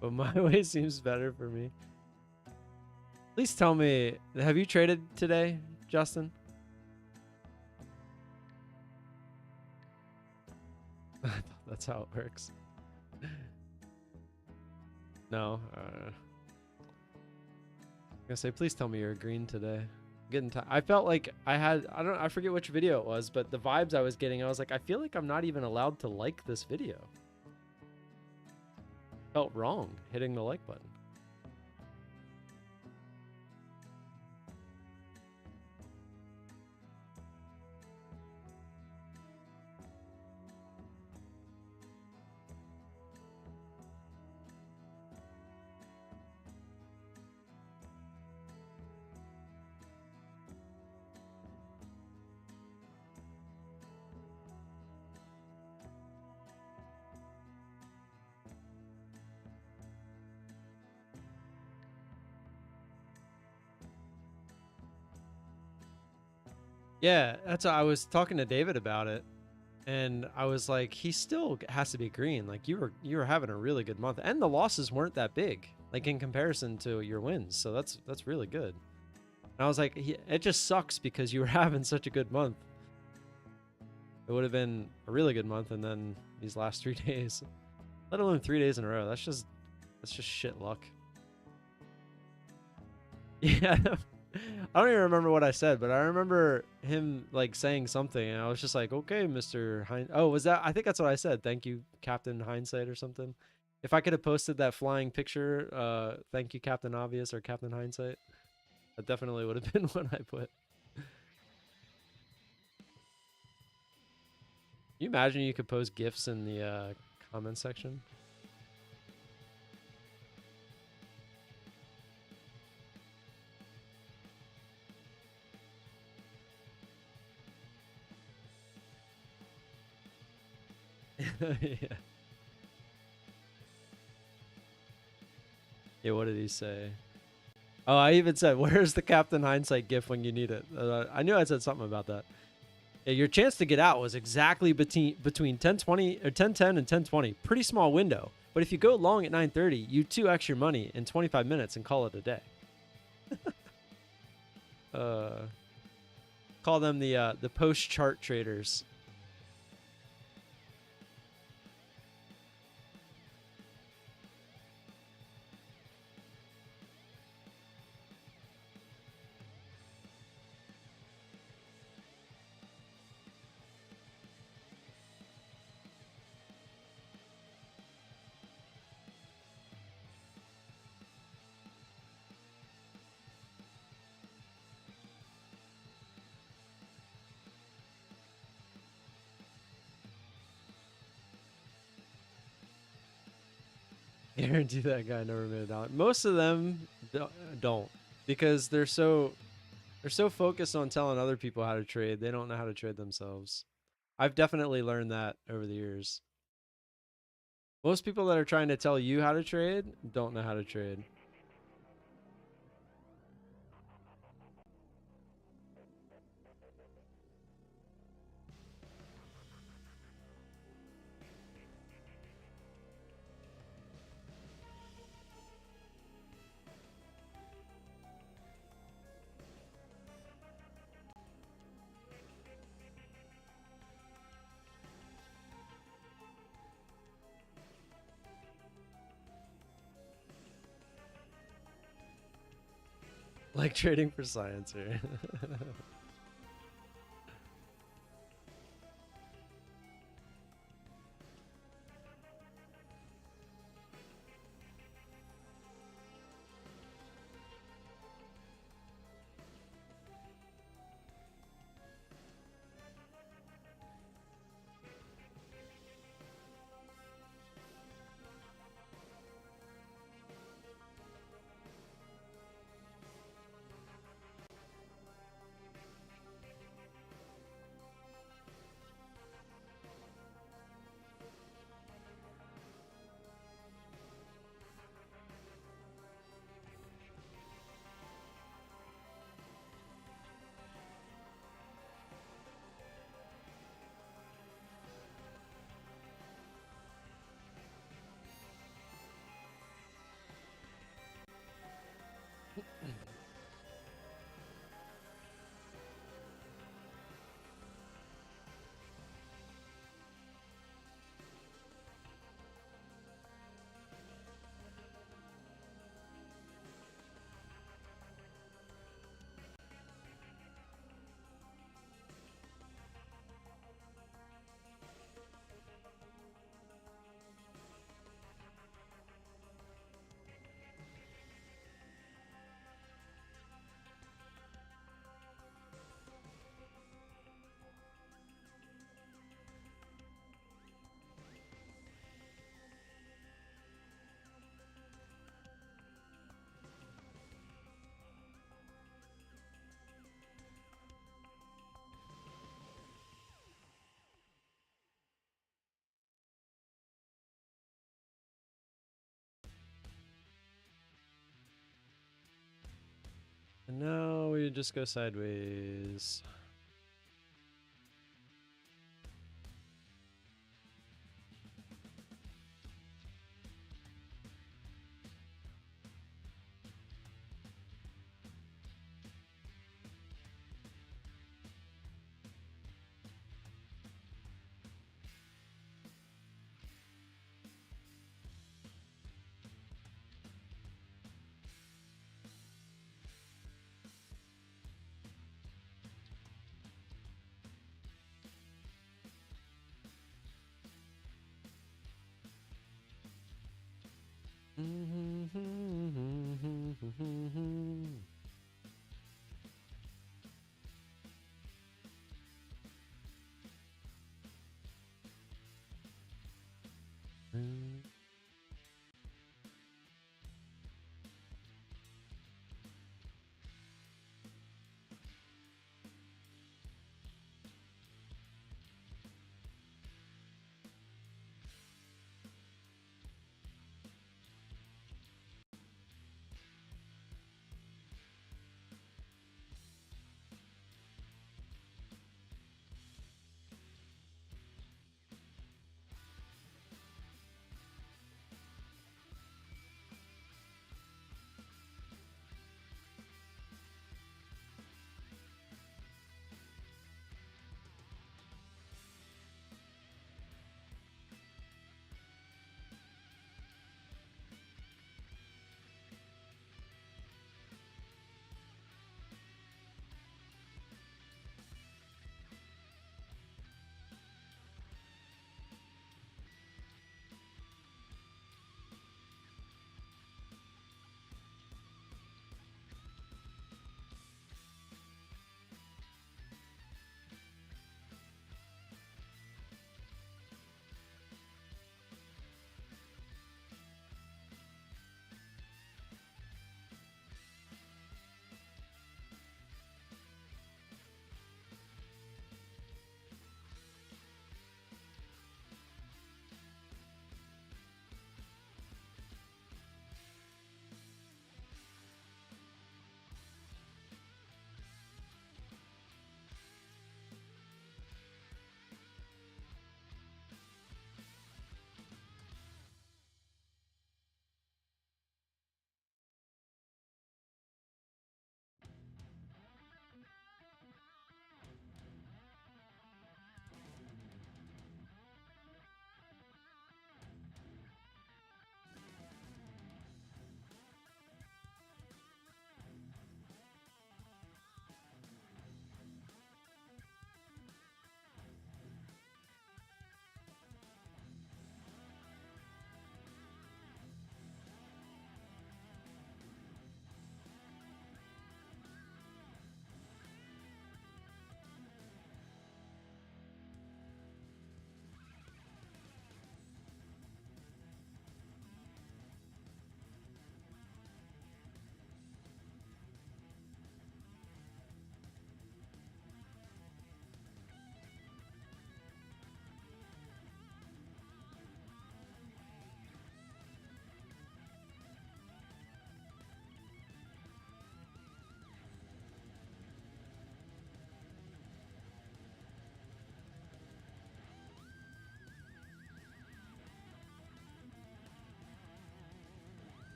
But my way seems better for me. Please tell me, have you traded today, Justin? I thought that's how it works. No. I'm gonna say, please tell me you're green today. Getting I felt like I forget which video it was, but the vibes I was getting, I was like, I feel like I'm not even allowed to like this video. Felt wrong hitting the like button. Yeah, that's what I was talking to David about it, and I was like, he still has to be green. Like you were having a really good month, and the losses weren't that big, like in comparison to your wins. So that's really good. And I was like, it just sucks because you were having such a good month. It would have been a really good month, and then these last 3 days, let alone 3 days in a row. That's just shit luck. Yeah. I don't even remember what I said, but I remember him like saying something, and I was just like, okay, Mr. Hind. Oh, was that? I think that's what I said. Thank you, Captain Hindsight, or something. If I could have posted that flying picture, thank you, Captain Obvious or Captain Hindsight, that definitely would have been what I put. Can you imagine you could post GIFs in the comment section? Yeah. Yeah, what did he say? Oh, I even said, where's the Captain Hindsight GIF when you need it? I knew I said something about that. Yeah, your chance to get out was exactly between 10:20 or 10:10 and 10:20. Pretty small window. But if you go long at 9:30, you 2x your money in 25 minutes and call it a day. Call them the post chart traders. Guarantee that guy never made $1. Most of them don't, because they're so focused on telling other people how to trade. They don't know how to trade themselves. I've definitely learned that over the years. Most people that are trying to tell you how to trade don't know how to trade. Like trading for science here. And now we just go sideways.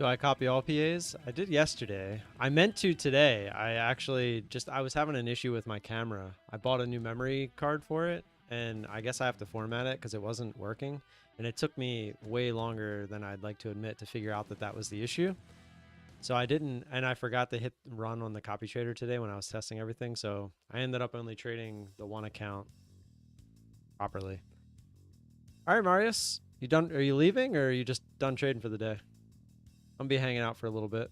Do I copy all PAs? I did yesterday. I meant to today. I was having an issue with my camera. I bought a new memory card for it, and I guess I have to format it because it wasn't working. And it took me way longer than I'd like to admit to figure out that that was the issue. So I didn't, and I forgot to hit run on the copy trader today when I was testing everything. So I ended up only trading the one account properly. All right, Marius, you done? Are you leaving, or are you just done trading for the day? I'm gonna be hanging out for a little bit.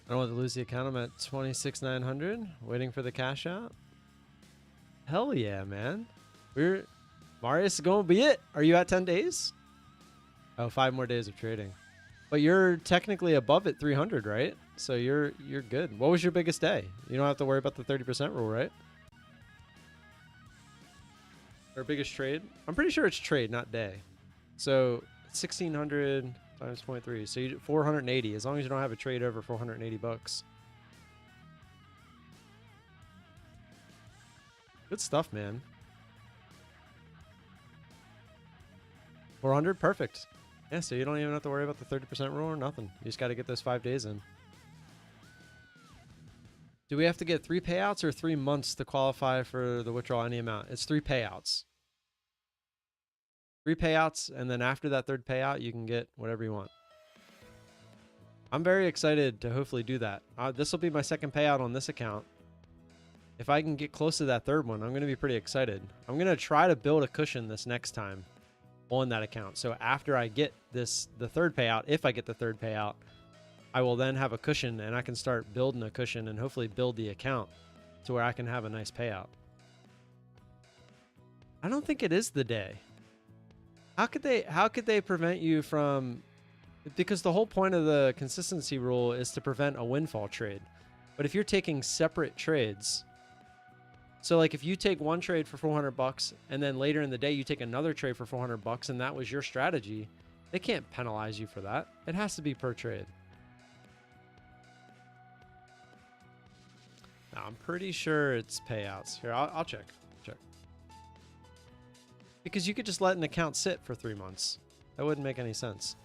I don't want to lose the account. I'm at 26,900, waiting for the cash out. Hell yeah, man. Marius is going to be it. Are you at 10 days? Oh, 5 more days of trading. But you're technically above at 300, right? So you're good. What was your biggest day? You don't have to worry about the 30% rule, right? Or biggest trade? I'm pretty sure it's trade, not day. So 1,600 times 0.3. So you do 480, as long as you don't have a trade over 480 bucks. Good stuff, man. 400, perfect. Yeah, so you don't even have to worry about the 30% rule or nothing. You just got to get those 5 days in. Do we have to get 3 payouts or 3 months to qualify for the withdrawal any amount? It's 3 payouts. 3 payouts, and then after that 3rd payout, you can get whatever you want. I'm very excited to hopefully do that. This will be my 2nd payout on this account. If I can get close to that 3rd one, I'm going to be pretty excited. I'm going to try to build a cushion this next time on that account. So after I get the 3rd payout, if I get the 3rd payout, I will then have a cushion, and I can start building a cushion and hopefully build the account to where I can have a nice payout. I don't think it is the day. How could they prevent you from, because the whole point of the consistency rule is to prevent a windfall trade. But if you're taking separate trades, so like if you take one trade for 400 bucks and then later in the day you take another trade for 400 bucks and that was your strategy, they can't penalize you for that. It has to be per trade. Now, I'm pretty sure it's payouts. Here, I'll check. Because you could just let an account sit for 3 months. That wouldn't make any sense.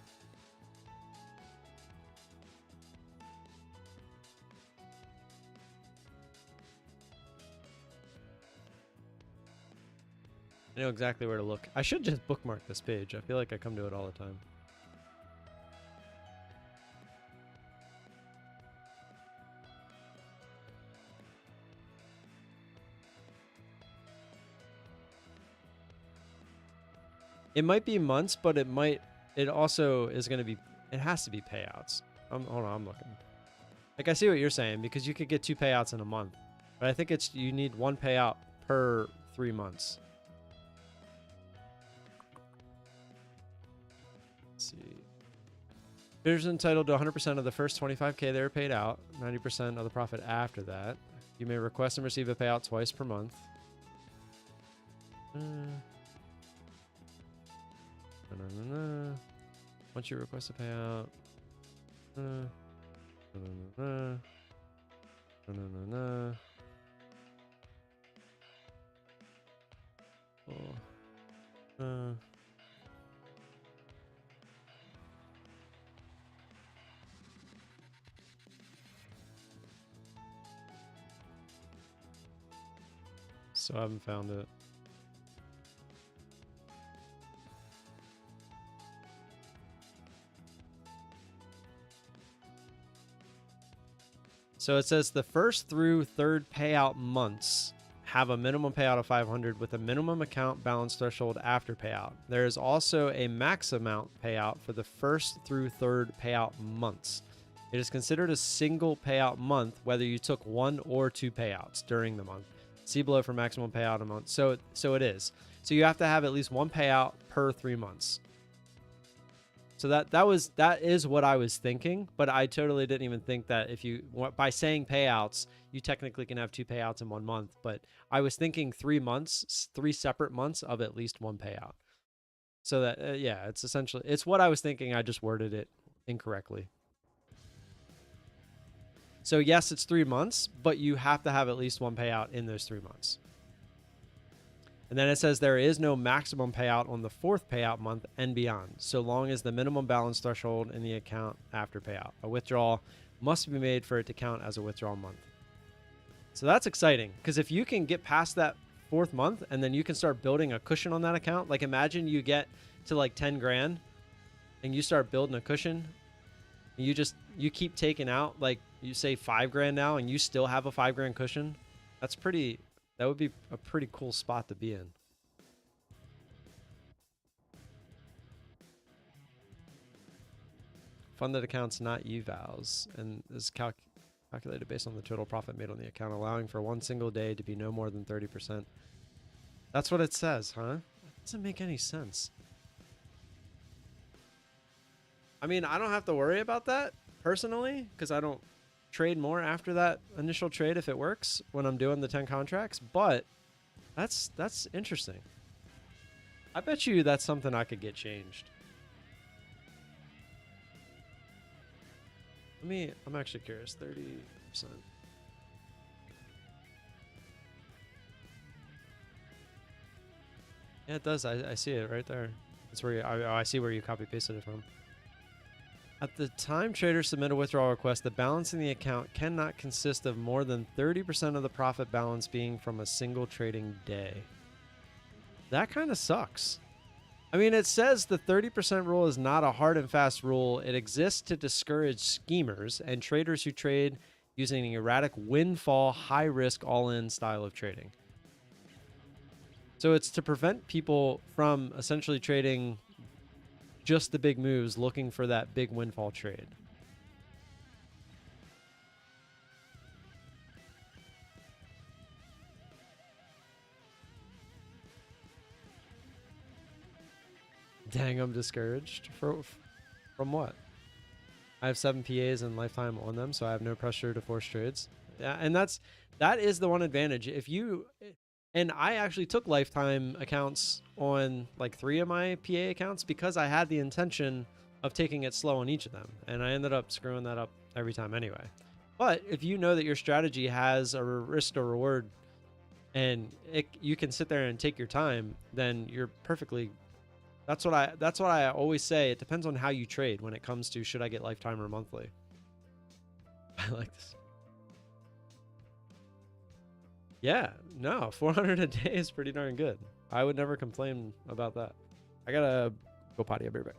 I know exactly where to look. I should just bookmark this page. I feel like I come to it all the time. It might be months, but it also is going to be, it has to be payouts. Hold on, I'm looking. Like, I see what you're saying, because you could get 2 payouts in a month. But I think you need 1 payout per 3 months. Let's see. Bidders entitled to 100% of the first 25K they were paid out, 90% of the profit after that. You may request and receive a payout twice per month. Once you request a payout. So I haven't found it. So it says the first through third payout months have a minimum payout of 500 with a minimum account balance threshold after payout. There is also a max amount payout for the first through third payout months. It is considered a single payout month whether you took 1 or 2 payouts during the month. See below for maximum payout amount. So it is. So you have to have at least 1 payout per 3 months. So that is what I was thinking, but I totally didn't even think that if you, by saying payouts, you technically can have 2 payouts in 1 month. But I was thinking 3 months, 3 separate months of at least 1 payout. So that yeah, it's essentially, it's what I was thinking. I just worded it incorrectly. So yes, it's 3 months, but you have to have at least 1 payout in those 3 months. And then it says there is no maximum payout on the 4th payout month and beyond, so long as the minimum balance threshold in the account after payout. A withdrawal must be made for it to count as a withdrawal month. So that's exciting, because if you can get past that 4th month and then you can start building a cushion on that account, like imagine you get to like 10 grand and you start building a cushion, and you keep taking out, like you say 5 grand now and you still have a 5 grand cushion. That would be a pretty cool spot to be in. Funded accounts, not evals, and is calculated based on the total profit made on the account, allowing for 1 single day to be no more than 30%. That's what it says, huh? That doesn't make any sense. I mean, I don't have to worry about that personally because I don't trade more after that initial trade if it works when I'm doing the 10 contracts, but that's interesting. I bet you that's something I could get changed. I'm actually curious. 30%. Yeah, it does. I see it right there. That's where I see where you copy pasted it from. At the time traders submit a withdrawal request, the balance in the account cannot consist of more than 30% of the profit balance being from a single trading day. That kind of sucks. I mean, it says the 30% rule is not a hard and fast rule. It exists to discourage schemers and traders who trade using an erratic windfall, high-risk, all-in style of trading. So it's to prevent people from essentially trading just the big moves, looking for that big windfall trade. Dang, I'm discouraged. From what? I have 7 PAs and lifetime on them, so I have no pressure to force trades. Yeah, and that is the one advantage. If you, and I actually took lifetime accounts on like 3 of my PA accounts because I had the intention of taking it slow on each of them, and I ended up screwing that up every time anyway. But if you know that your strategy has a risk to reward and you can sit there and take your time, then you're perfectly. That's what I always say. It depends on how you trade when it comes to should I get lifetime or monthly. I like this. Yeah, no, 400 a day is pretty darn good. I would never complain about that. I gotta go potty. I'll be right back.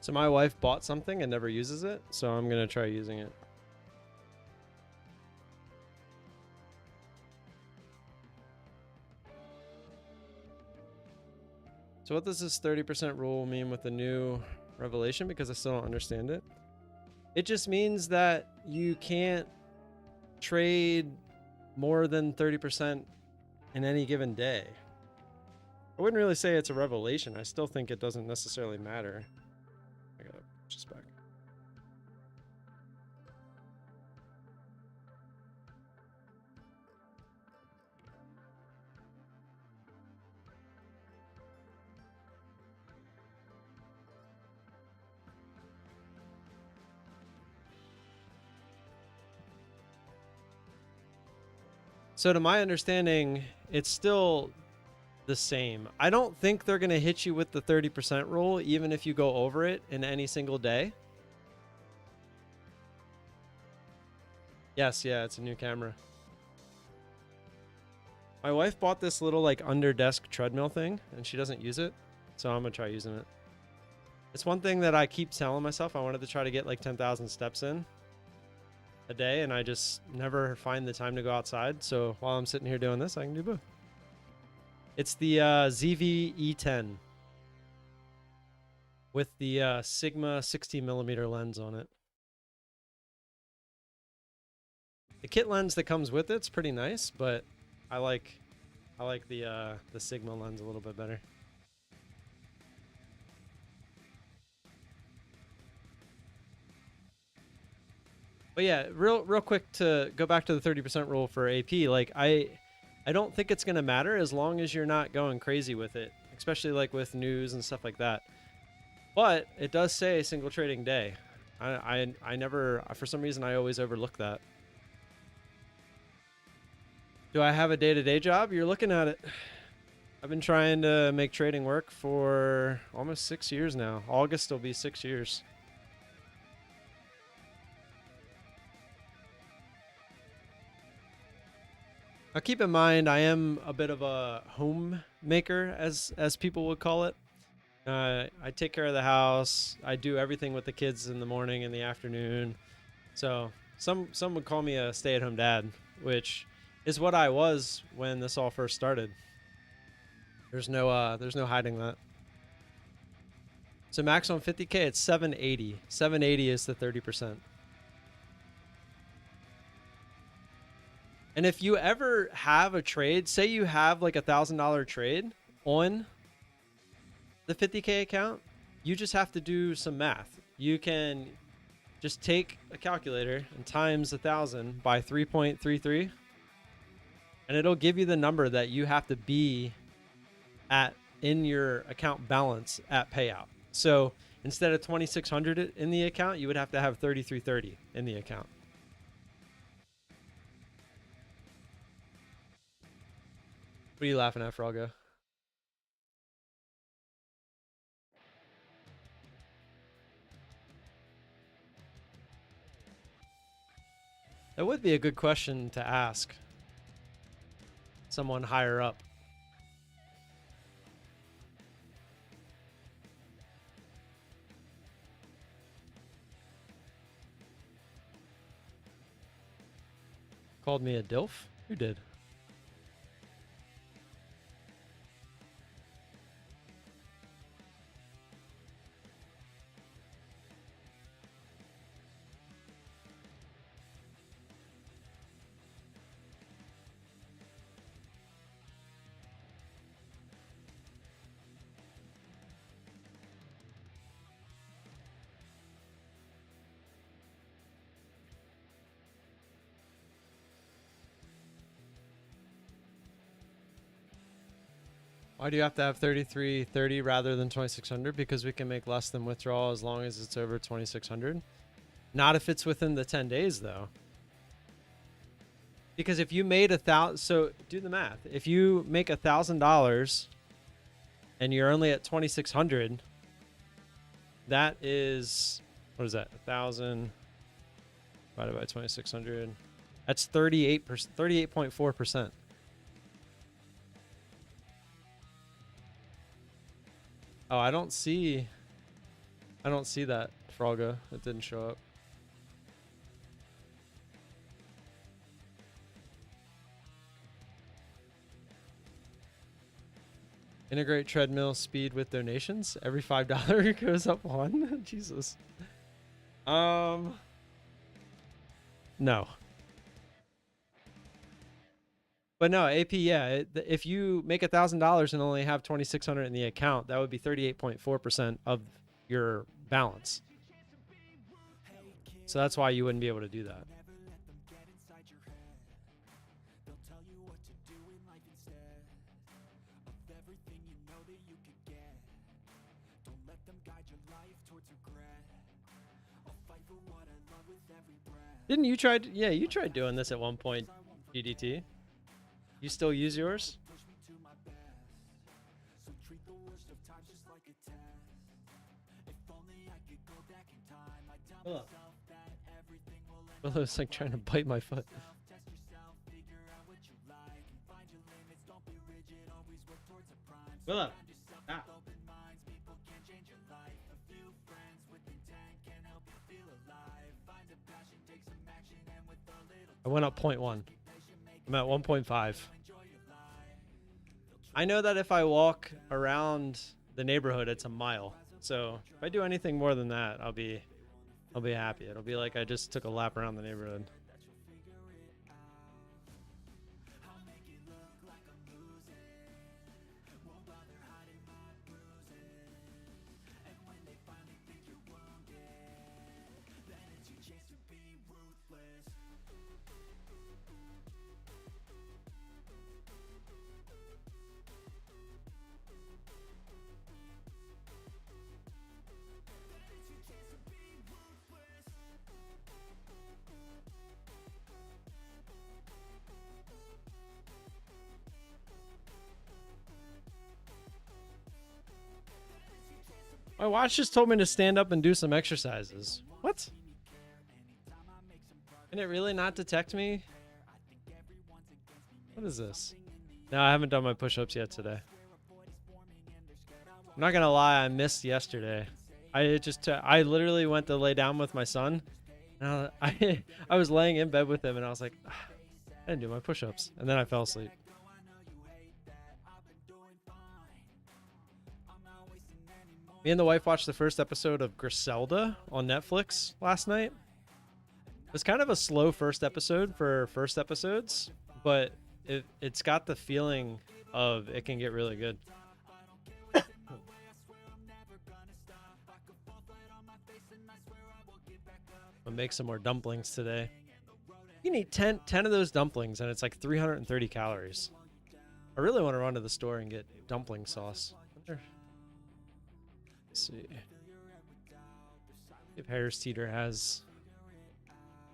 So my wife bought something and never uses it, so I'm going to try using it. So what does this 30% rule mean with the new revelation? Because I still don't understand it. It just means that you can't trade more than 30% in any given day. I wouldn't really say it's a revelation. I still think it doesn't necessarily matter. I gotta push this back. So to my understanding, it's still the same. I don't think they're going to hit you with the 30% rule, even if you go over it in any single day. Yes, yeah, it's a new camera. My wife bought this little like under desk treadmill thing and she doesn't use it. So I'm going to try using it. It's one thing that I keep telling myself. I wanted to try to get like 10,000 steps in a day and I just never find the time to go outside. So while I'm sitting here doing this, I can do both. It's the ZV-E10 with the Sigma 60mm lens on it. The kit lens that comes with it's pretty nice, but I like the Sigma lens a little bit better. But yeah, real quick to go back to the 30% rule for AP, like I don't think it's going to matter as long as you're not going crazy with it, especially like with news and stuff like that. But it does say single trading day. I never, for some reason, I always overlook that. Do I have a day-to-day job? You're looking at it. I've been trying to make trading work for almost 6 years now. August will be 6 years. Now keep in mind, I am a bit of a homemaker, as people would call it. I take care of the house. I do everything with the kids in the morning and the afternoon. So some would call me a stay-at-home dad, which is what I was when this all first started. There's no hiding that. So max on 50K, it's 780. 780 is the 30%. And if you ever have a trade, say you have like $1,000 trade on the 50K account, you just have to do some math. You can just take a calculator and times 1,000 by 3.33, and it'll give you the number that you have to be at in your account balance at payout. So instead of 2,600 in the account, you would have to have 3,330 in the account. What are you laughing at, Froggo? That would be a good question to ask someone higher up. Called me a DILF? Who did? Why do you have to have 3,330 rather than 2,600? Because we can make less than withdrawal as long as it's over 2,600. Not if it's within the 10 days, though. Because if you made so do the math. If you make $1,000 and you're only at 2,600, that is, what is that? 1,000 divided by 2,600. That's 38.4%. Oh, I don't see I don't see that, Frogga. It didn't show up. Integrate treadmill speed with donations. Every $5 goes up one. Jesus. No. But no, AP, yeah. If you make $1,000 and only have 2,600 in the account, that would be 38.4% of your balance. So that's why you wouldn't be able to do that. Didn't you try? Yeah, you tried doing this at one point, GDT. You still use yours? Willow's like trying to bite my foot. Willow. Ah. I went up 0.1. I'm at 1.5. I know that if I walk around the neighborhood, it's a mile. So if I do anything more than that, I'll be happy. It'll be like I just took a lap around the neighborhood. My watch just told me to stand up and do some exercises. What? Can it really not detect me? What is this? No, I haven't done my push-ups yet today. I'm not gonna lie, I missed yesterday. I literally went to lay down with my son. And I was laying in bed with him and I was like, I didn't do my push-ups. And then I fell asleep. Me and the wife watched the first episode of Griselda on Netflix last night. It was kind of a slow first episode for first episodes, but it's got the feeling of it can get really good. I'll make some more dumplings today. You need 10 of those dumplings and it's like 330 calories. I really want to run to the store and get dumpling sauce. Let's see if Harris Teeter has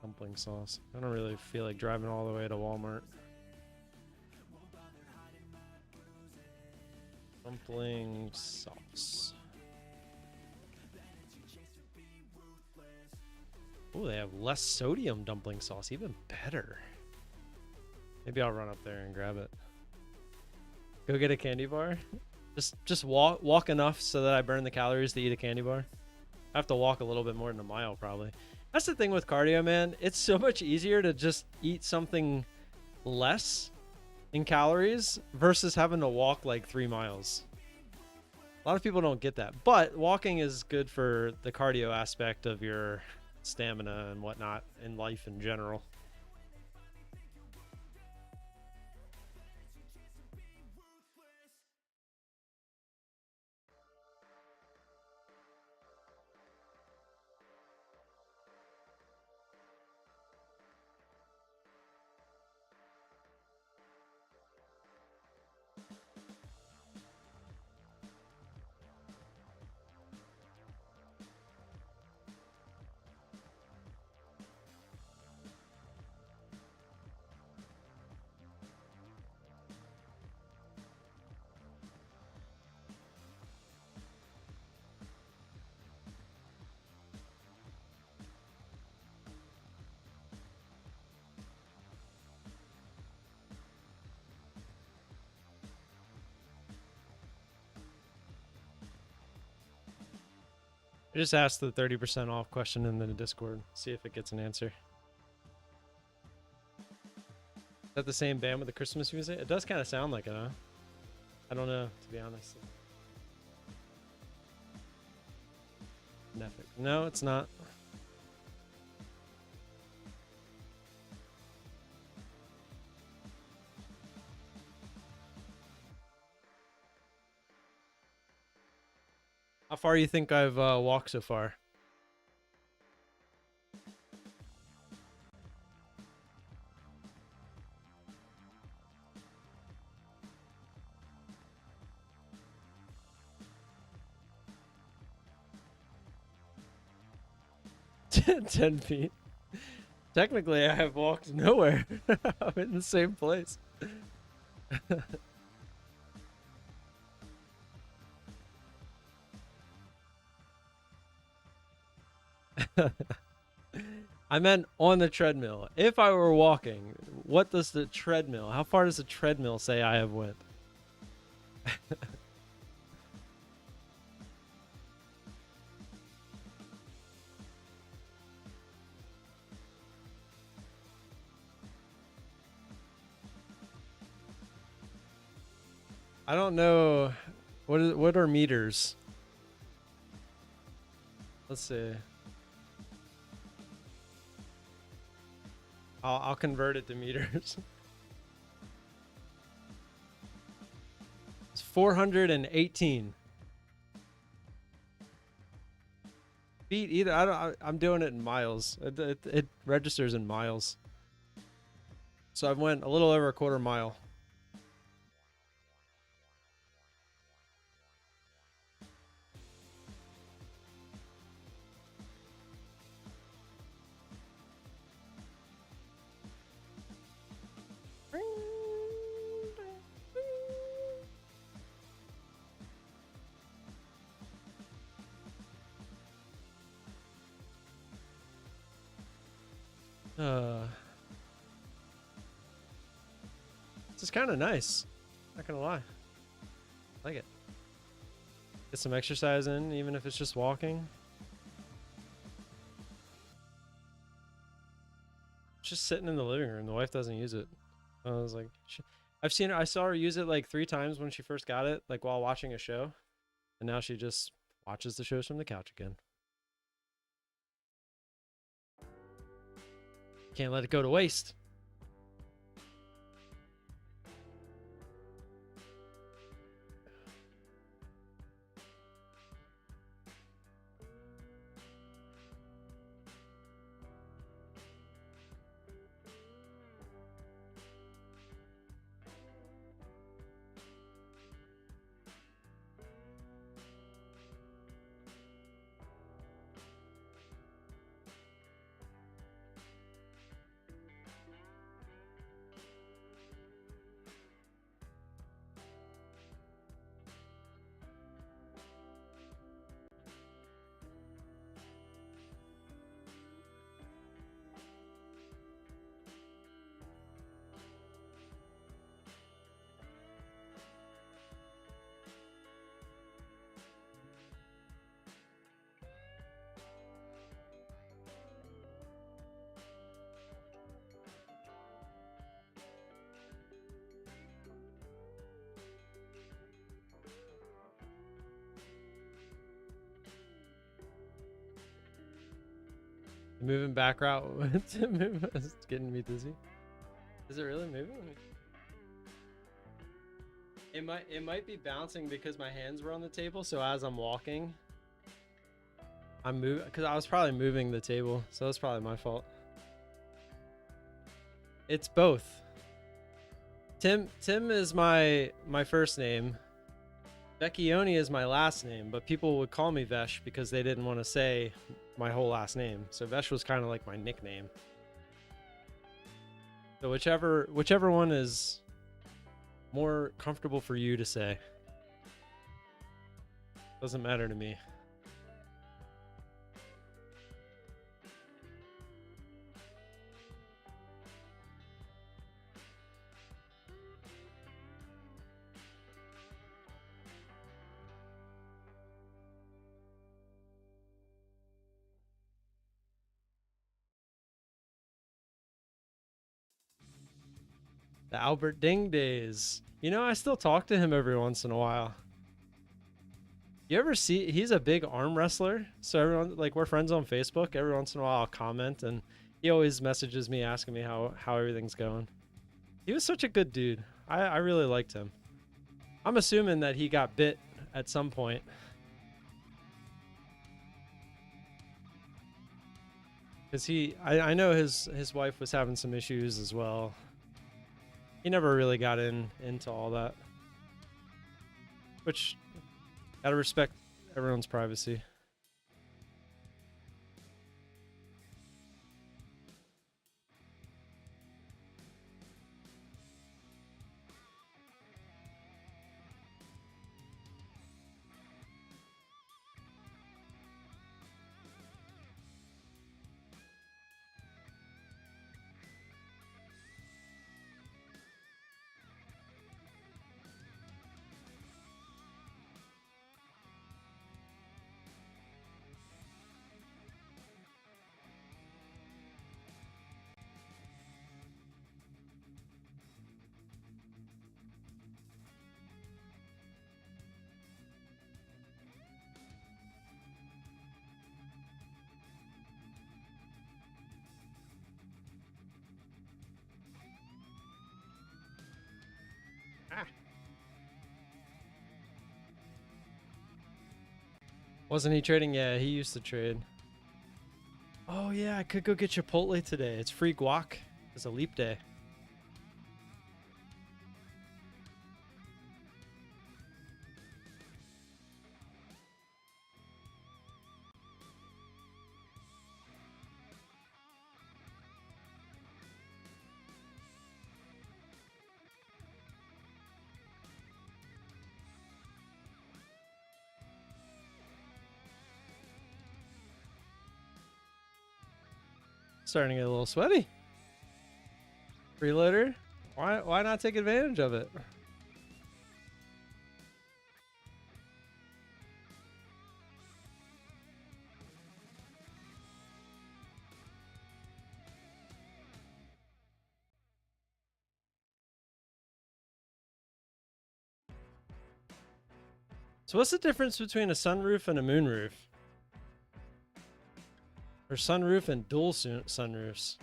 dumpling sauce. I don't really feel like driving all the way to Walmart. Dumpling sauce. Oh, they have less sodium dumpling sauce. Even better. Maybe I'll run up there and grab it. Go get a candy bar. Just walk enough so that I burn the calories to eat a candy bar. I have to walk a little bit more than a mile probably. That's the thing with cardio, man. It's so much easier to just eat something less in calories versus having to walk like 3 miles. A lot of people don't get that, but walking is good for the cardio aspect of your stamina and whatnot in life in general. I just asked the 30% off question in the Discord. See if it gets an answer. Is that the same band with the Christmas music? It does kind of sound like it, huh? I don't know, to be honest. No, it's not. How far you think I've walked so far? Ten feet. Technically, I have walked nowhere. I'm in the same place. I meant on the treadmill. If I were walking, what does the treadmill, how far does the treadmill say I have went? I don't know. What are meters? Let's see. I'll convert it to meters. It's 418 feet. Either I'm doing it in miles. It registers in miles. So I've went a little over a quarter mile. This is kind of nice. Not gonna lie. I like it. Get some exercise in, even if it's just walking. Just sitting in the living room. The wife doesn't use it. I was like, I saw her use it like 3 times when she first got it, like while watching a show. And now she just watches the shows from the couch again. Can't let it go to waste. Moving back route. It's getting me dizzy. Is it really moving? It might be bouncing because my hands were on the table. So as I'm walking, I'm moving because I was probably moving the table. So that's probably my fault. It's both. Tim is my first name. Vecchione is my last name, but people would call me Vesh because they didn't want to say my whole last name. So Vesh was kind of like my nickname. So whichever one is more comfortable for you to say. Doesn't matter to me. The Albert Ding days. You know, I still talk to him every once in a while. You ever see, he's a big arm wrestler. So everyone, like, we're friends on Facebook. Every once in a while I'll comment, and he always messages me asking me how everything's going. He was such a good dude. I really liked him. I'm assuming that he got bit at some point. Because I know his wife was having some issues as well. He never really got into all that. Which, gotta respect everyone's privacy. Ah. Wasn't he trading? Yeah, he used to trade. Oh yeah, I could go get Chipotle today. It's free guac. It's a leap day. Starting to get a little sweaty. Freeloader? Why not take advantage of it? So what's the difference between a sunroof and a moonroof? Or sunroof and dual sunroofs?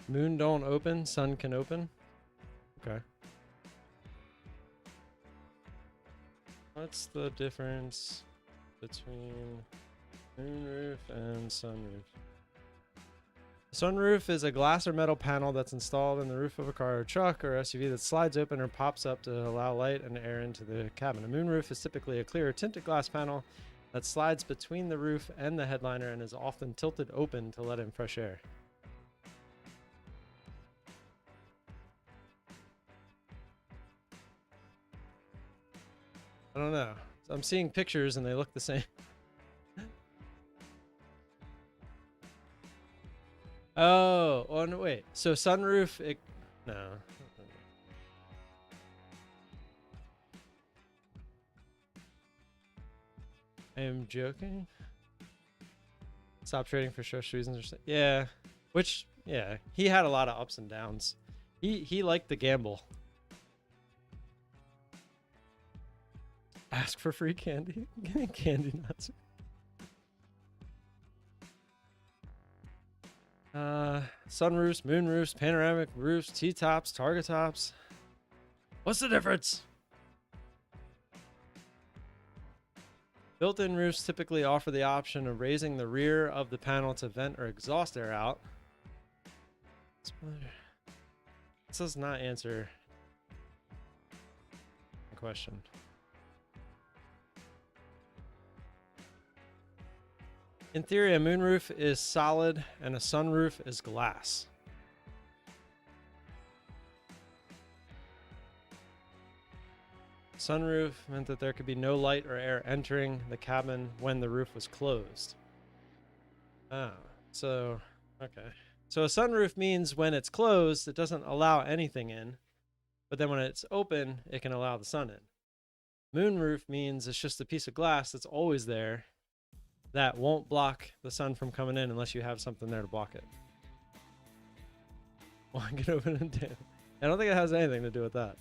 Moon don't open, sun can open? Okay. What's the difference between moonroof and sunroof? Sunroof is a glass or metal panel that's installed in the roof of a car or truck or SUV that slides open or pops up to allow light and air into the cabin. A moonroof is typically a clear tinted glass panel that slides between the roof and the headliner and is often tilted open to let in fresh air. I don't know. I'm seeing pictures and they look the same. Oh, no, wait. So sunroof, no. I am joking. Stop trading for stress reasons. Yeah, which, yeah, he had a lot of ups and downs. He liked the gamble. Ask for free candy. Candy nuts. Sunroofs, moonroofs, panoramic roofs, T-tops, target tops. What's the difference? Built-in roofs typically offer the option of raising the rear of the panel to vent or exhaust air out. This does not answer the question. In theory, a moonroof is solid and a sunroof is glass. Sunroof meant that there could be no light or air entering the cabin when the roof was closed. Oh, so, okay. So a sunroof means when it's closed, it doesn't allow anything in, but then when it's open, it can allow the sun in. Moonroof means it's just a piece of glass that's always there that won't block the sun from coming in unless you have something there to block it. One can open and down. I don't think it has anything to do with that.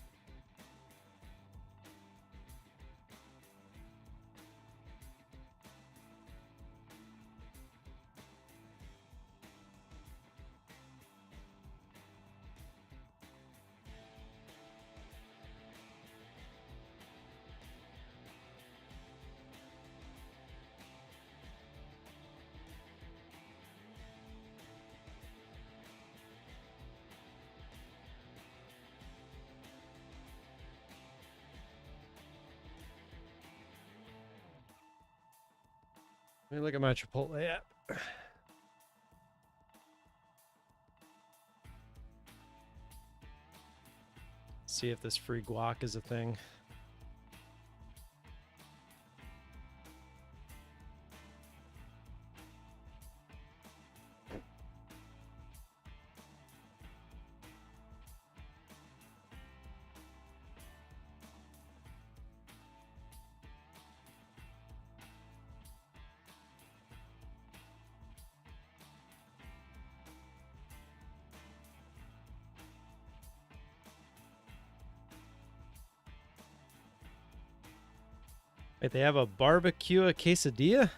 Let me look at my Chipotle app. See if this free guac is a thing. Wait, they have a barbecue quesadilla?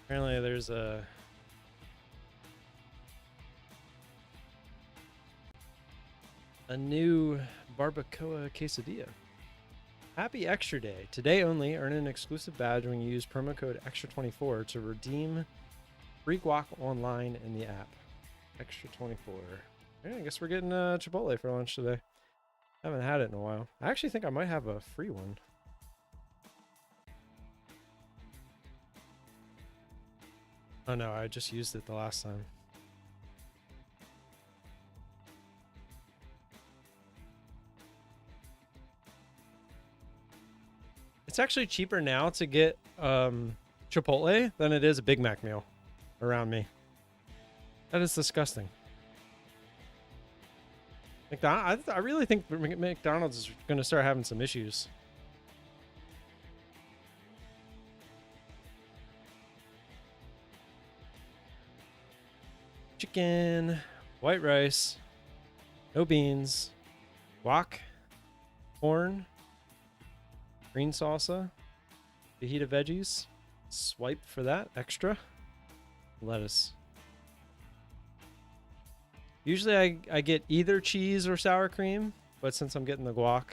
Apparently there's a new barbacoa quesadilla. Happy Extra Day. Today only, earn an exclusive badge when you use promo code EXTRA24 to redeem free guac online in the app. Extra24. Yeah, I guess we're getting Chipotle for lunch today. Haven't had it in a while. I actually think I might have a free one. Oh no, I just used it the last time. It's actually cheaper now to get Chipotle than it is a Big Mac meal around me. That is disgusting. I really think McDonald's is going to start having some issues. Chicken, white rice, no beans, guac, corn, green salsa, fajita veggies, swipe for that, extra, lettuce. Usually I get either cheese or sour cream, but since I'm getting the guac,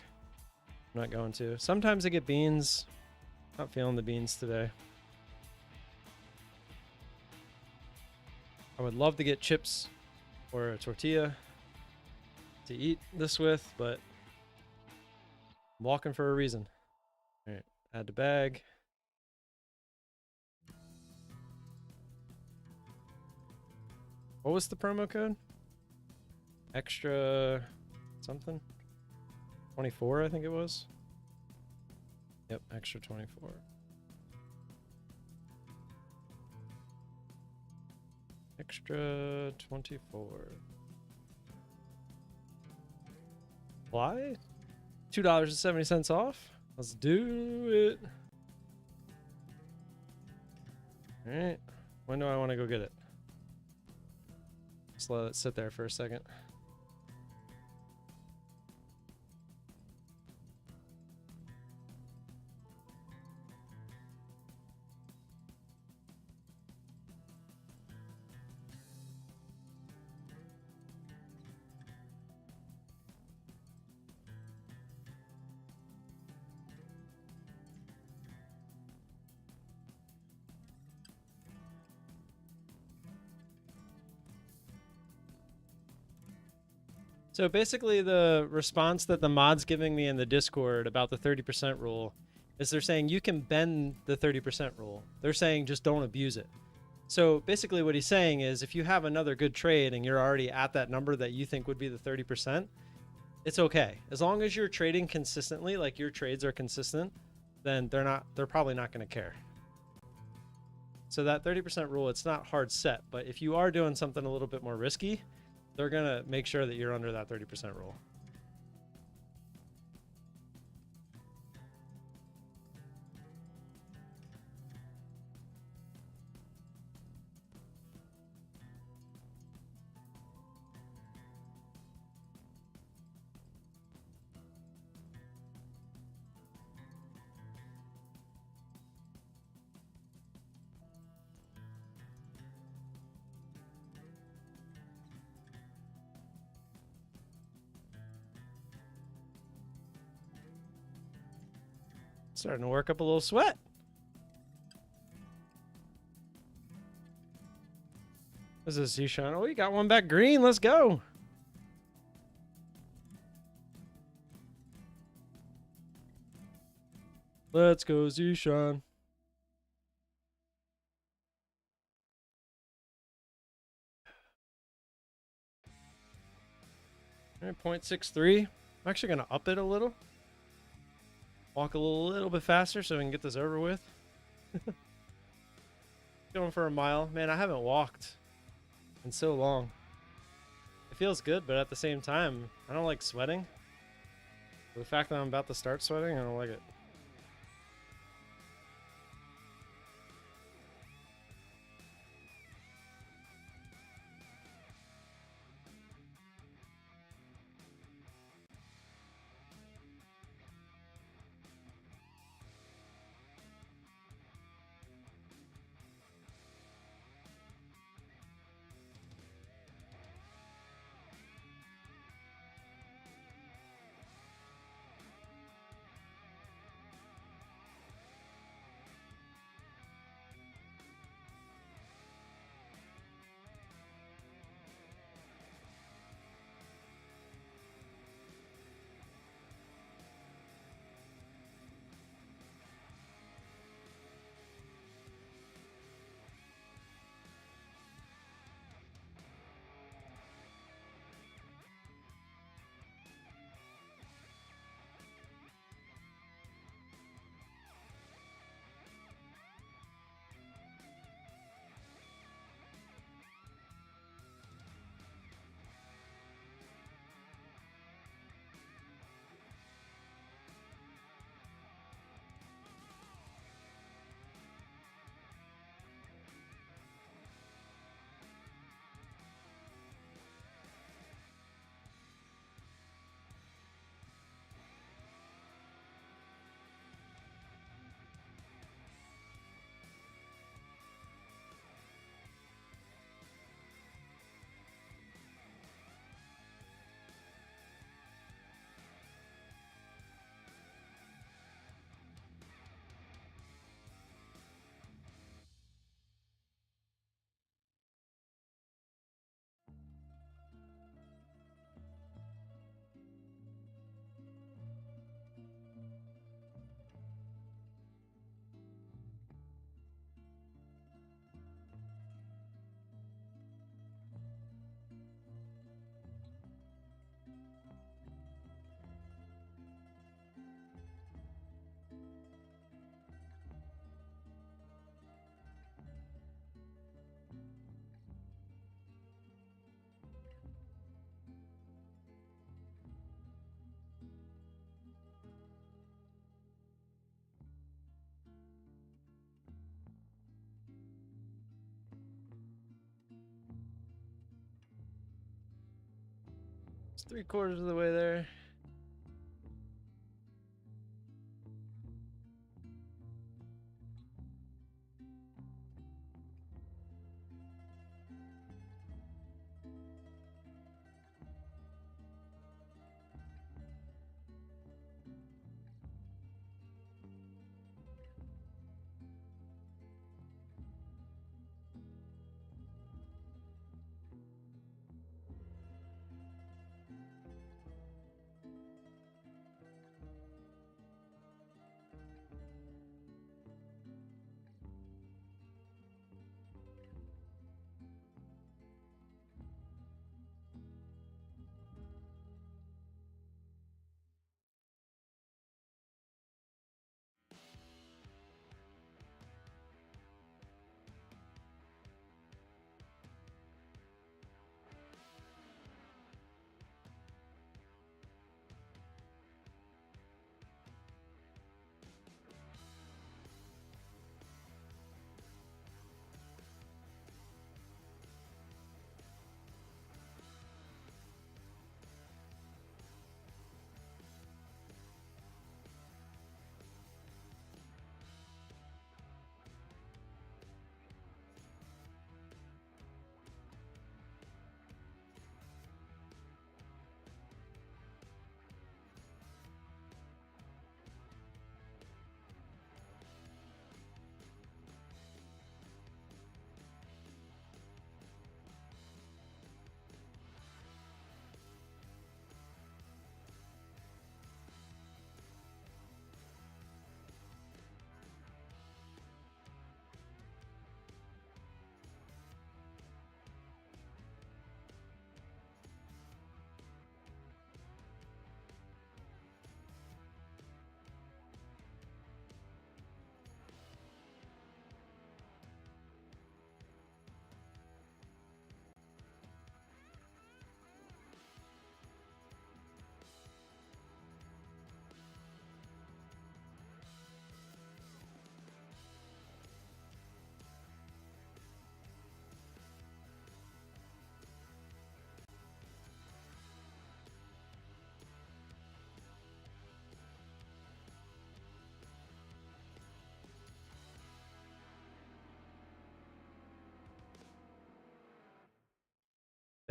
I'm not going to. Sometimes I get beans. Not feeling the beans today. I would love to get chips or a tortilla to eat this with, but I'm walking for a reason. All right, add to bag. What was the promo code? Extra something? 24, I think it was. Yep, extra 24. Extra 24. Apply? $2.70 off? Let's do it. Alright. When do I want to go get it? Just let it sit there for a second. So basically the response that the mod's giving me in the Discord about the 30% rule is they're saying you can bend the 30% rule. They're saying just don't abuse it. So basically what he's saying is if you have another good trade and you're already at that number that you think would be the 30%, it's okay. As long as you're trading consistently, like your trades are consistent, then they're probably not going to care. So that 30% rule, it's not hard set, but if you are doing something a little bit more risky, they're gonna make sure that you're under that 30% rule. Starting to work up a little sweat. This is Zishan. Oh, we got one back green. Let's go. Let's go, Zishan. All right, 0.63. I'm actually going to up it a little. Walk a little bit faster so we can get this over with. Going for a mile. Man, I haven't walked in so long. It feels good, but at the same time, I don't like sweating. The fact that I'm about to start sweating, I don't like it. It's 3/4 of the way there.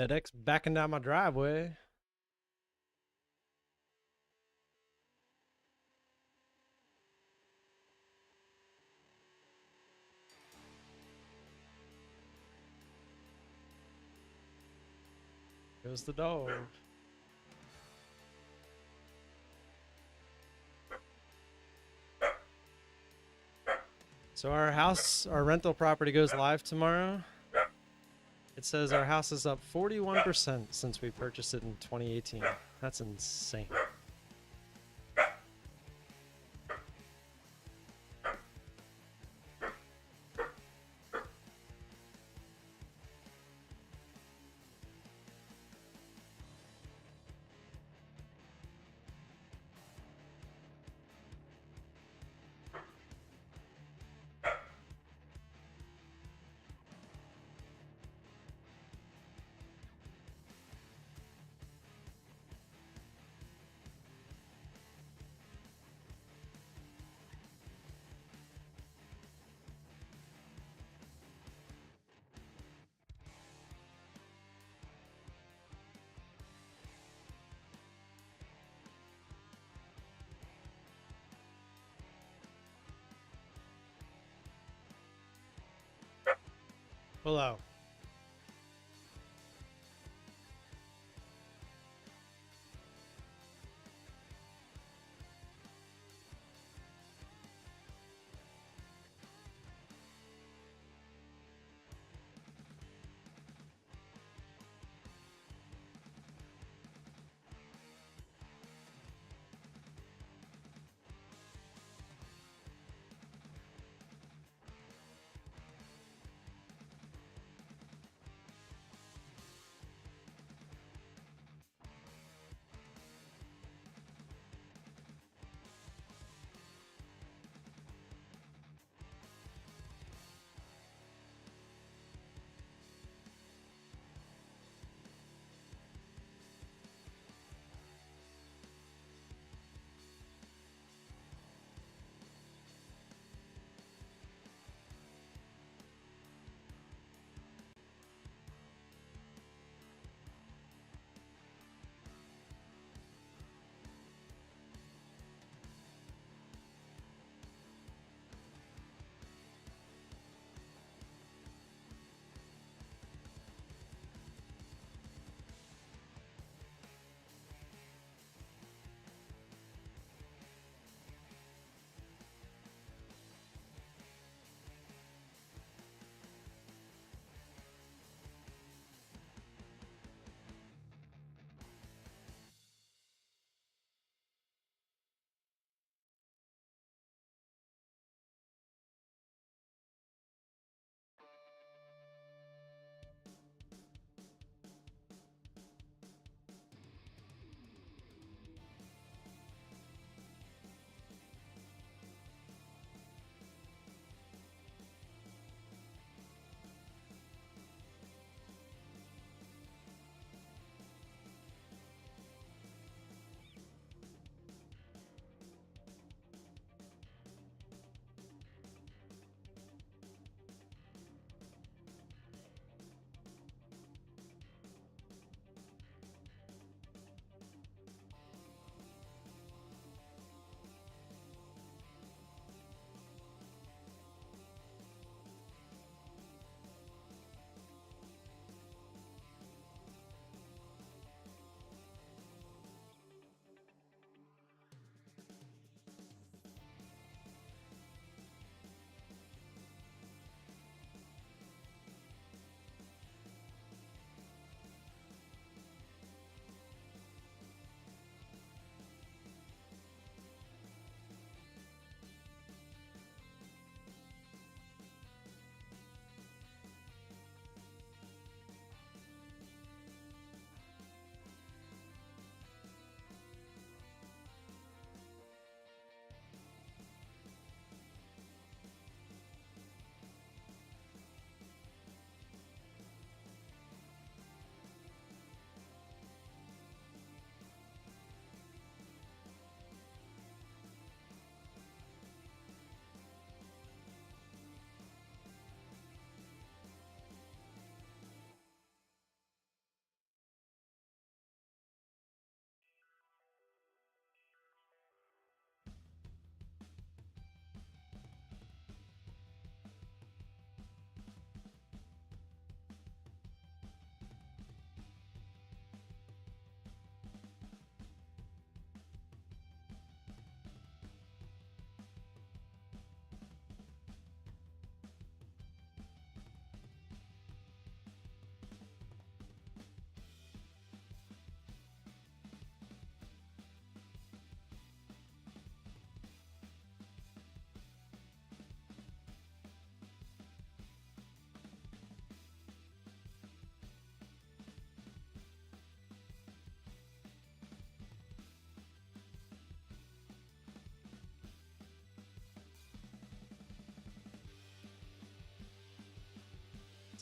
FedEx backing down my driveway. Goes the dog. So our rental property goes live tomorrow. It says our house is up 41% since we purchased it in 2018. That's insane. Hello.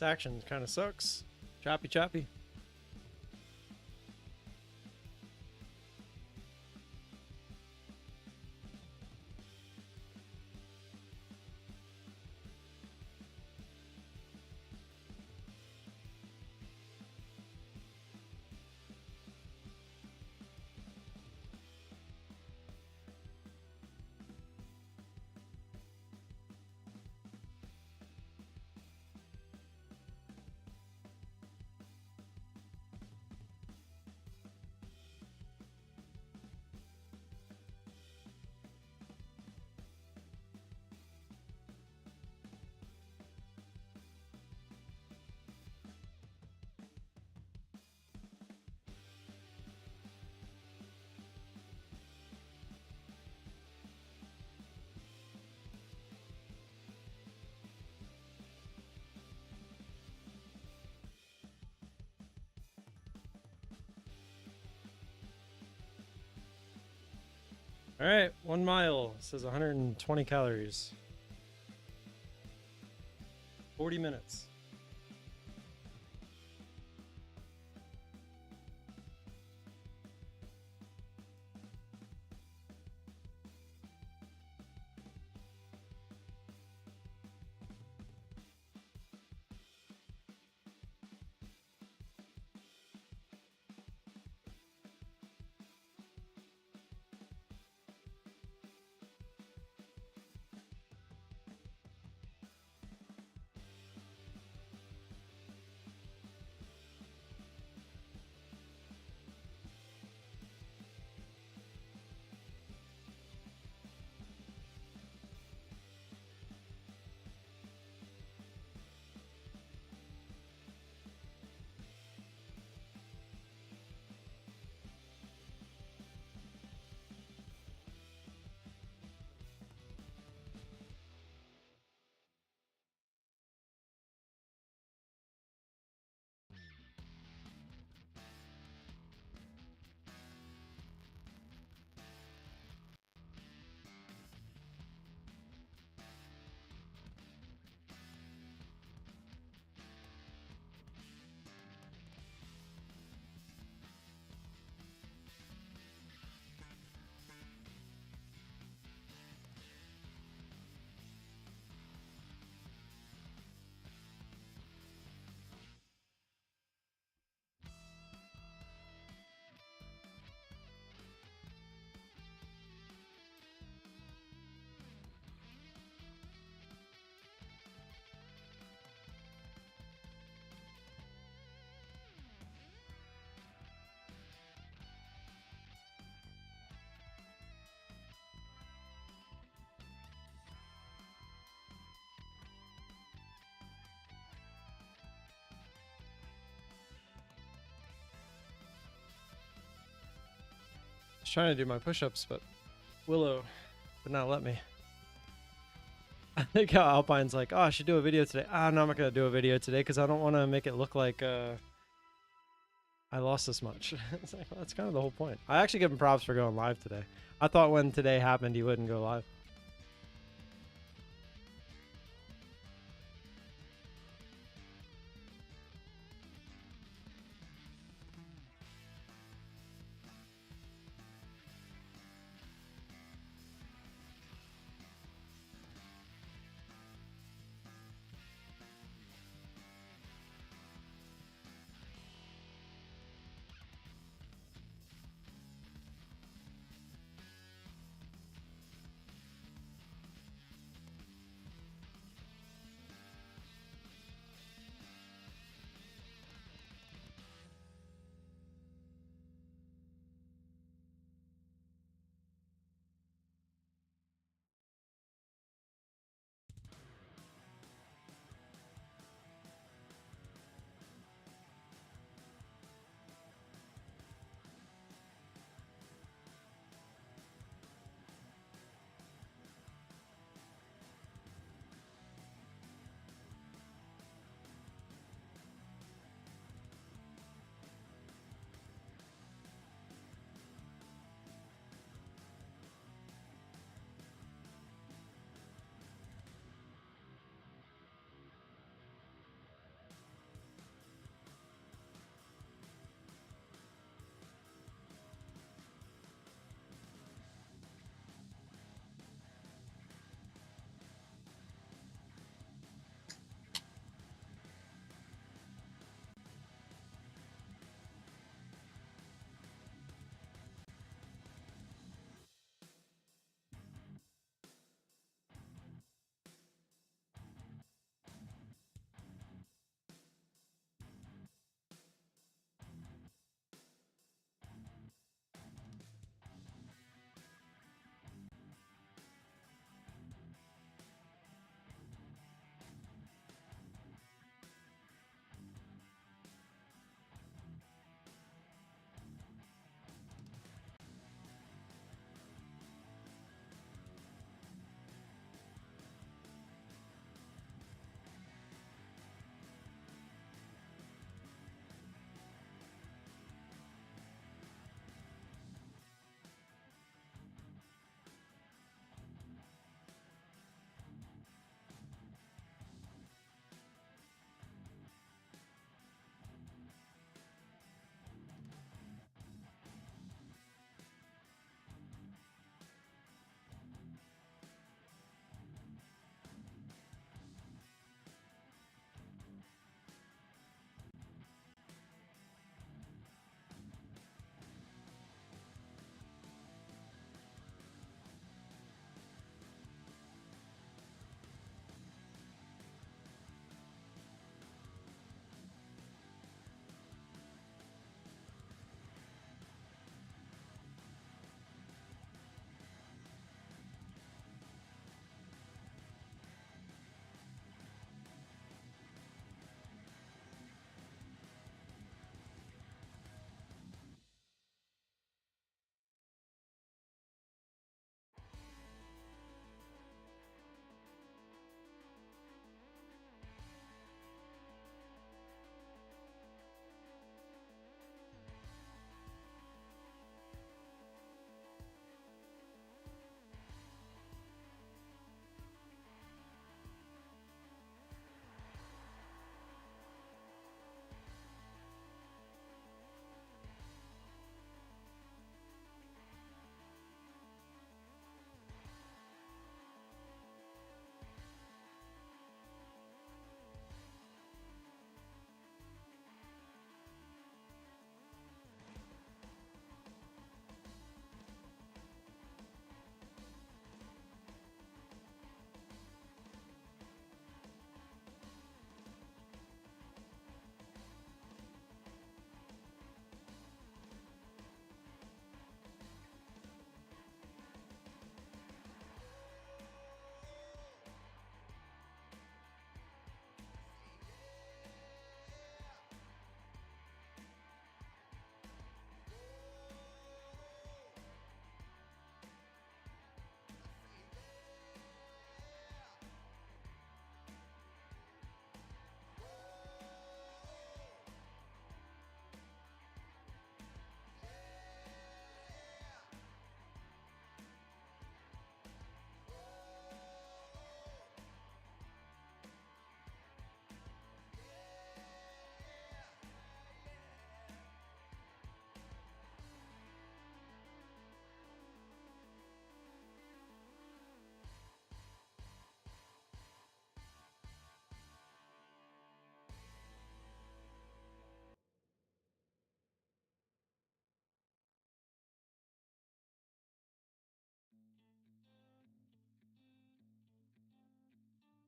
This action kind of sucks. Choppy, choppy. All right, 1 mile says 120 calories. 40 minutes. Just trying to do my push-ups, but Willow would not let me. I think how Alpine's like, oh, I should do a video today. Ah, no, I'm not going to do a video today because I don't want to make it look like I lost this much. It's like, well, that's kind of the whole point. I actually give him props for going live today. I thought when today happened, he wouldn't go live.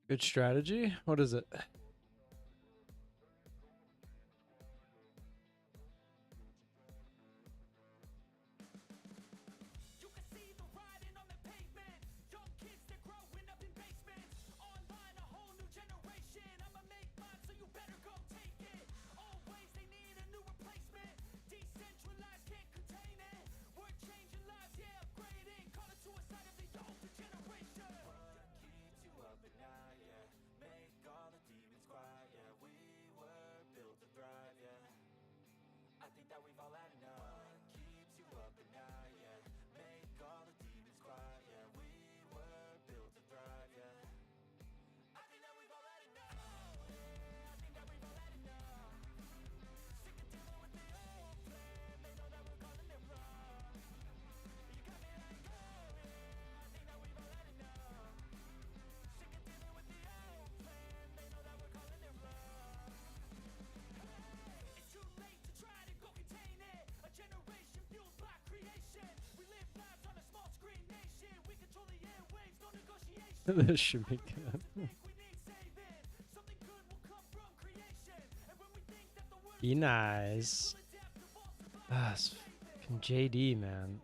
Good strategy. What is it? This should be good. Be nice. Ah, it's fucking JD, man.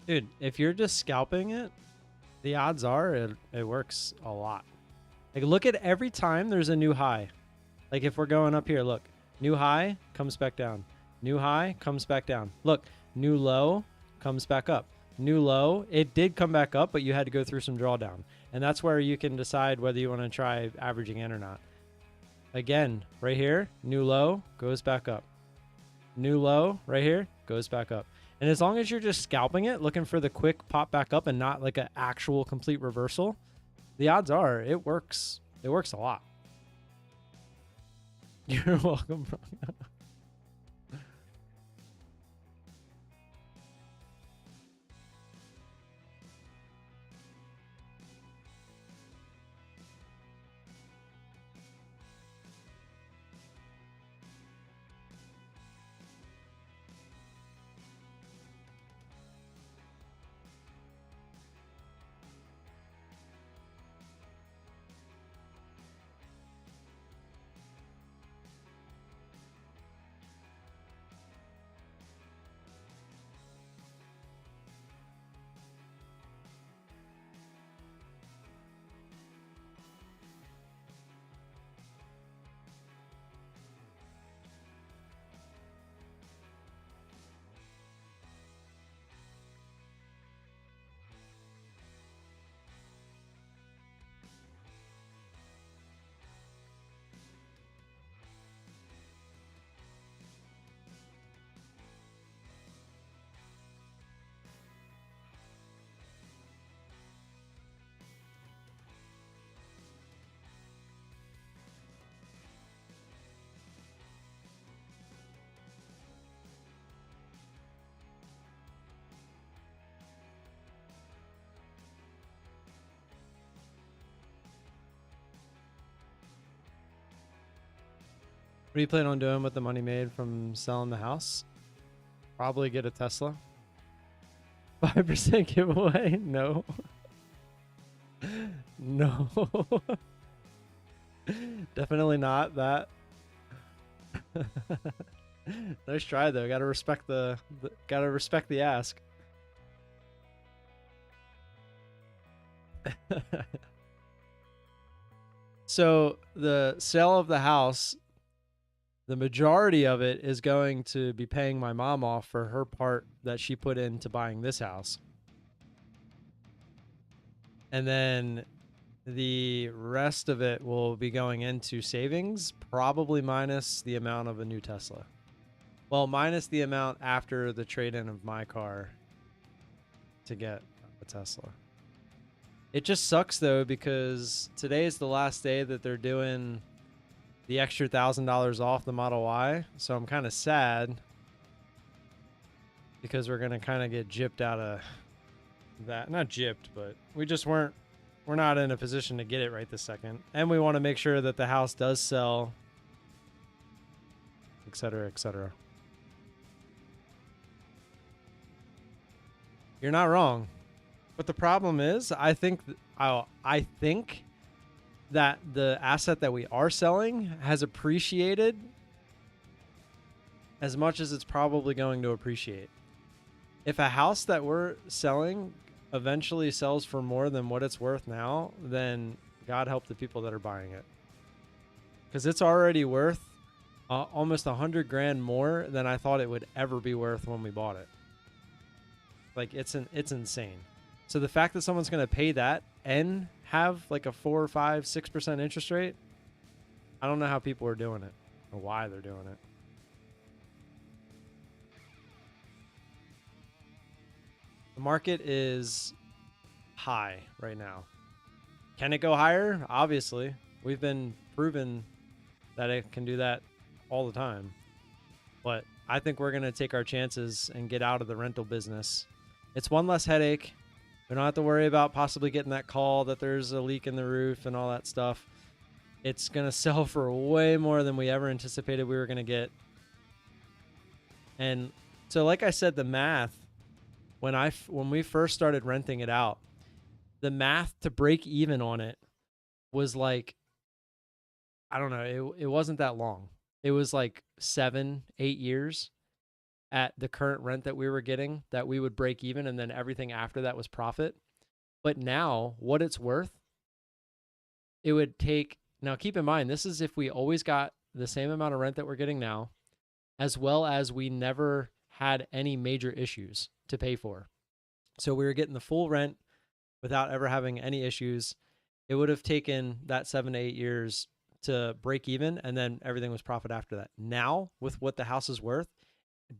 Dude, if you're just scalping it, the odds are it works a lot. Like, look at every time there's a new high. Like, if we're going up here, look. New high, comes back down. New high, comes back down. Look, new low, comes back up. New low, it did come back up, but you had to go through some drawdown. And that's where you can decide whether you want to try averaging in or not. Again, right here, new low, goes back up. New low, right here, goes back up. And as long as you're just scalping it, looking for the quick pop back up and not like an actual complete reversal, the odds are it works. It works a lot. You're welcome, bro. What do you plan on doing with the money made from selling the house? Probably get a Tesla. 5% giveaway? No. No. Definitely not that. Nice try though. Gotta respect gotta respect the ask. So the sale of the house, the majority of it is going to be paying my mom off for her part that she put into buying this house. And then the rest of it will be going into savings, probably minus the amount of a new Tesla. Well, minus the amount after the trade-in of my car to get a Tesla. It just sucks though because today is the last day that they're doing the extra $1,000 off the Model Y. So I'm kind of sad because we're gonna kind of get gypped out of that. Not gypped, but we're not in a position to get it right this second. And we want to make sure that the house does sell, etc., etc. You're not wrong. But the problem is, I think that the asset that we are selling has appreciated as much as it's probably going to appreciate. If a house that we're selling eventually sells for more than what it's worth now, then God help the people that are buying it. Because it's already worth almost 100 grand more than I thought it would ever be worth when we bought it. Like it's insane. So the fact that someone's going to pay that and have like a 4, 5, 6% interest rate, I don't know how people are doing it or why they're doing it. The market is high right now. Can it go higher? Obviously. We've been proven that it can do that all the time. But I think we're going to take our chances and get out of the rental business. It's one less headache. We don't have to worry about possibly getting that call that there's a leak in the roof and all that stuff. It's going to sell for way more than we ever anticipated we were going to get. And so like I said, the math, when we first started renting it out, the math to break even on it was like, I don't know, it wasn't that long. It was like 7, 8 years at the current rent that we were getting that we would break even, and then everything after that was profit. But now what it's worth, it would take, now keep in mind, this is if we always got the same amount of rent that we're getting now, as well as we never had any major issues to pay for. So we were getting the full rent without ever having any issues. It would have taken that 7 to 8 years to break even, and then everything was profit after that. Now, with what the house is worth,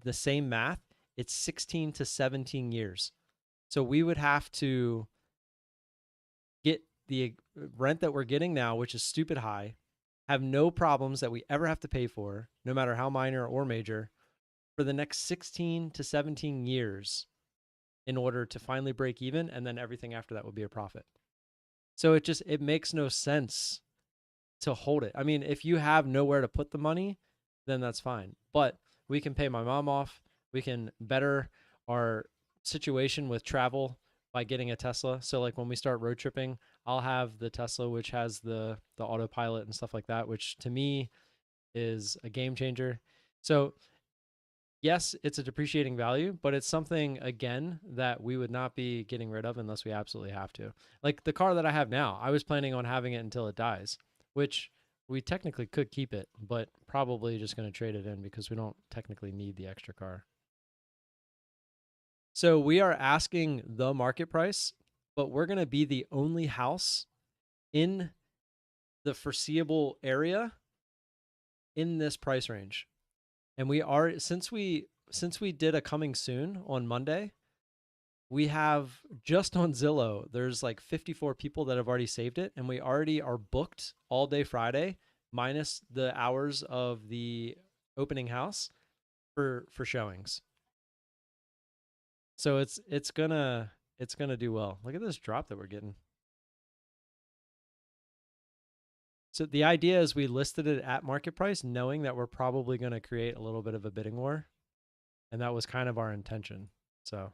the same math, it's 16 to 17 years. So we would have to get the rent that we're getting now, which is stupid high, have no problems that we ever have to pay for, no matter how minor or major, for the next 16 to 17 years in order to finally break even, and then everything after that would be a profit. So it makes no sense to hold it. I mean, if you have nowhere to put the money, then that's fine. But we can pay my mom off. We can better our situation with travel by getting a Tesla. So like when we start road tripping, I'll have the Tesla, which has the autopilot and stuff like that, which to me is a game changer. So yes, it's a depreciating value, but it's something, again, that we would not be getting rid of unless we absolutely have to. Like the car that I have now, I was planning on having it until it dies, which we technically could keep it, but probably just going to trade it in because we don't technically need the extra car. So we are asking the market price, but we're going to be the only house in the foreseeable area in this price range. And we are, since we did a coming soon on Monday, we have just on Zillow, there's like 54 people that have already saved it, and we already are booked all day Friday, minus the hours of the opening house for showings. So it's gonna do well. Look at this drop that we're getting. So the idea is we listed it at market price, knowing that we're probably going to create a little bit of a bidding war, and that was kind of our intention. So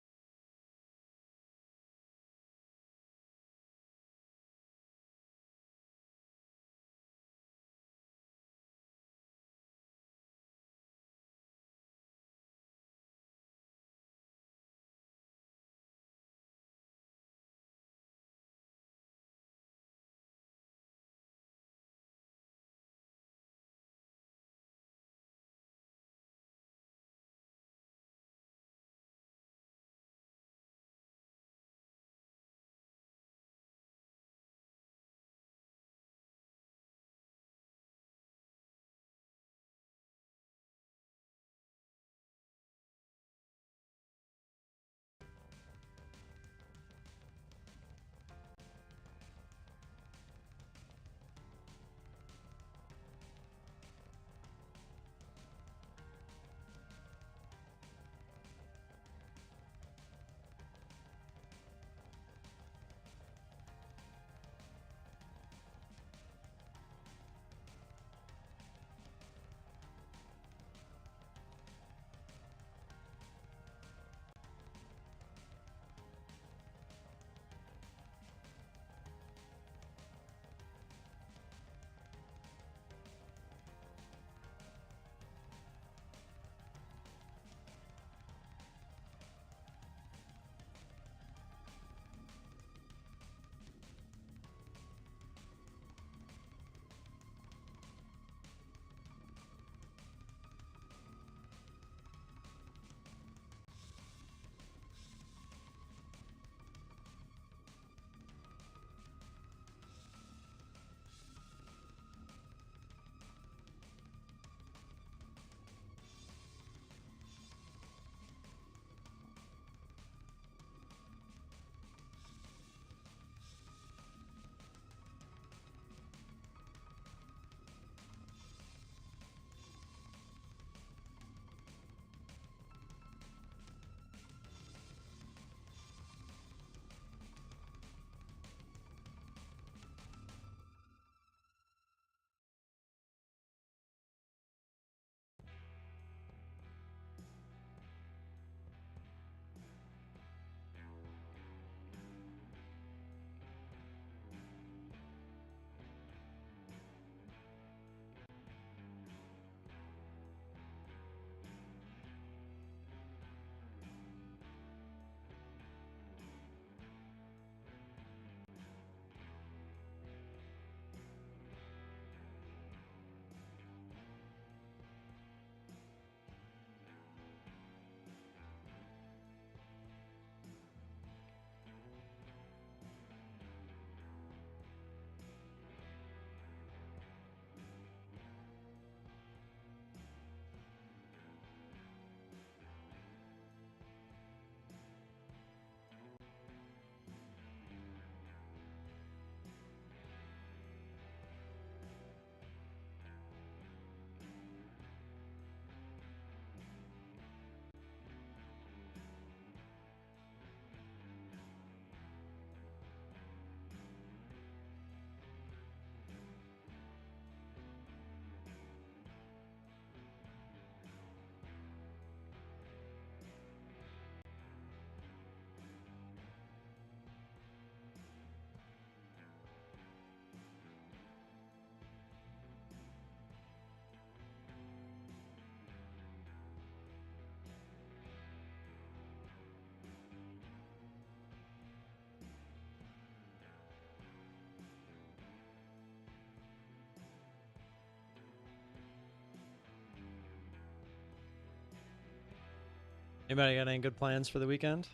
Anybody got any good plans for the weekend?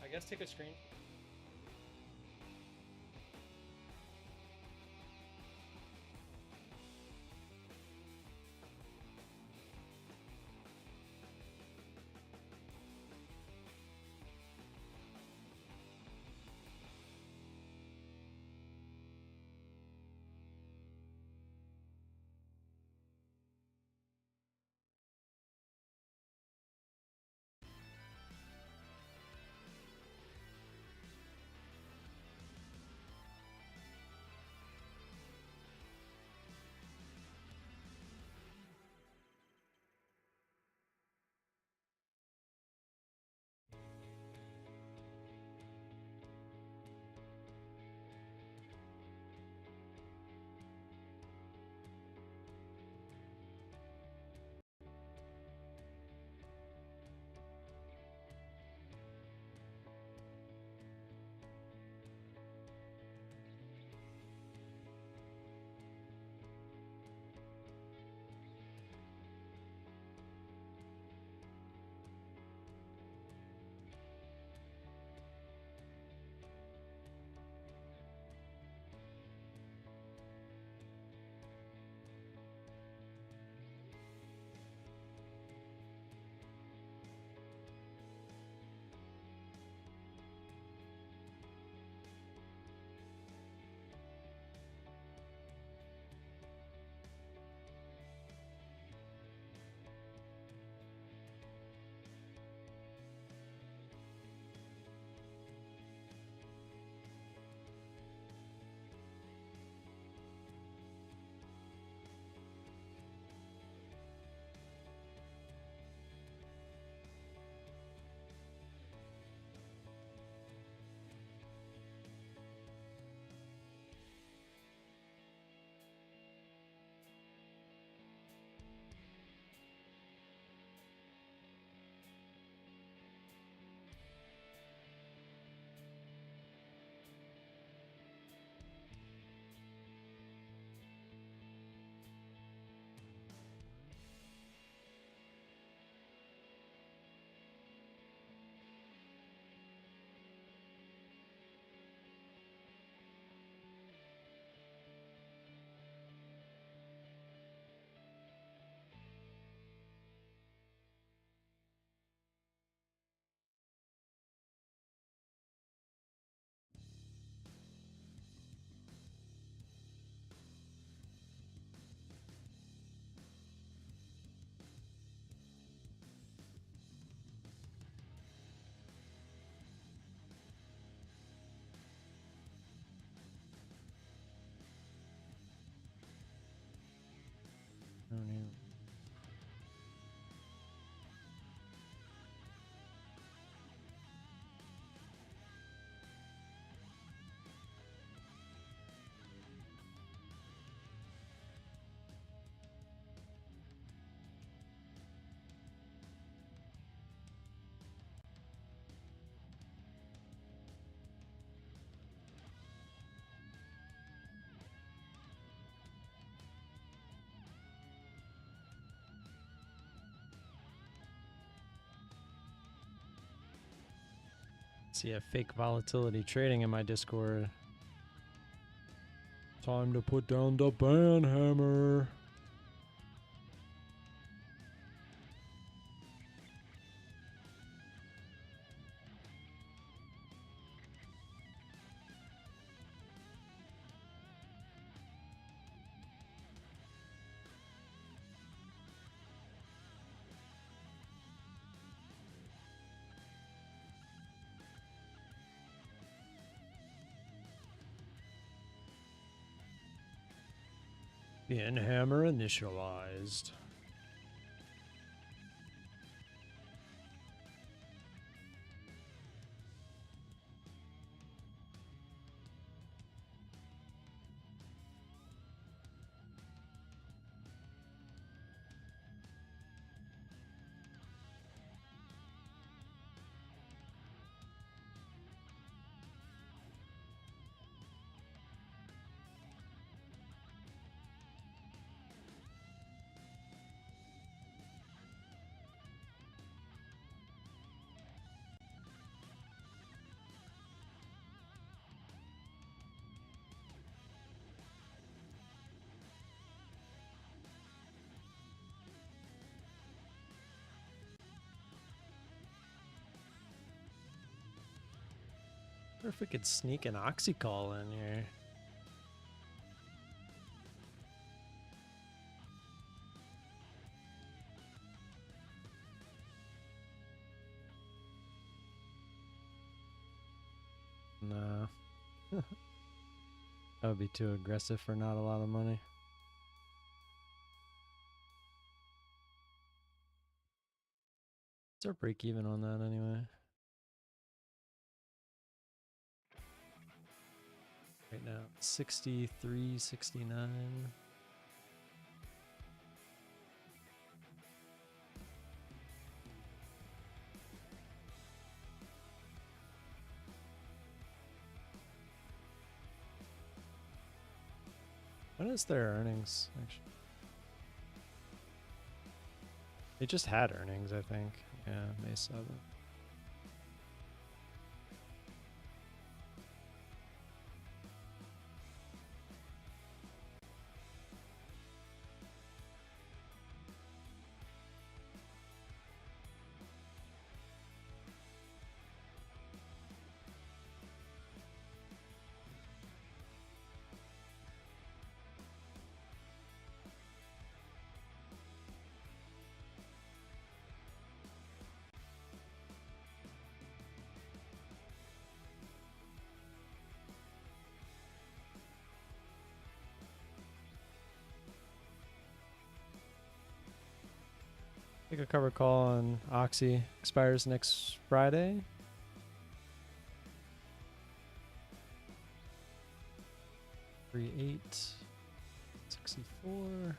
I guess take a screen. Oh, no. See a fake volatility trading in my Discord. Time to put down the ban hammer. Ban hammer initialized. wonder if we could sneak an oxy call in here. No. That would be too aggressive for not a lot of money. What's our break even on that anyway? Right now, 63.69. When is their earnings, actually? They just had earnings, I think. Yeah, May 7th. I think a cover call on Oxy expires next Friday. $3.8 64.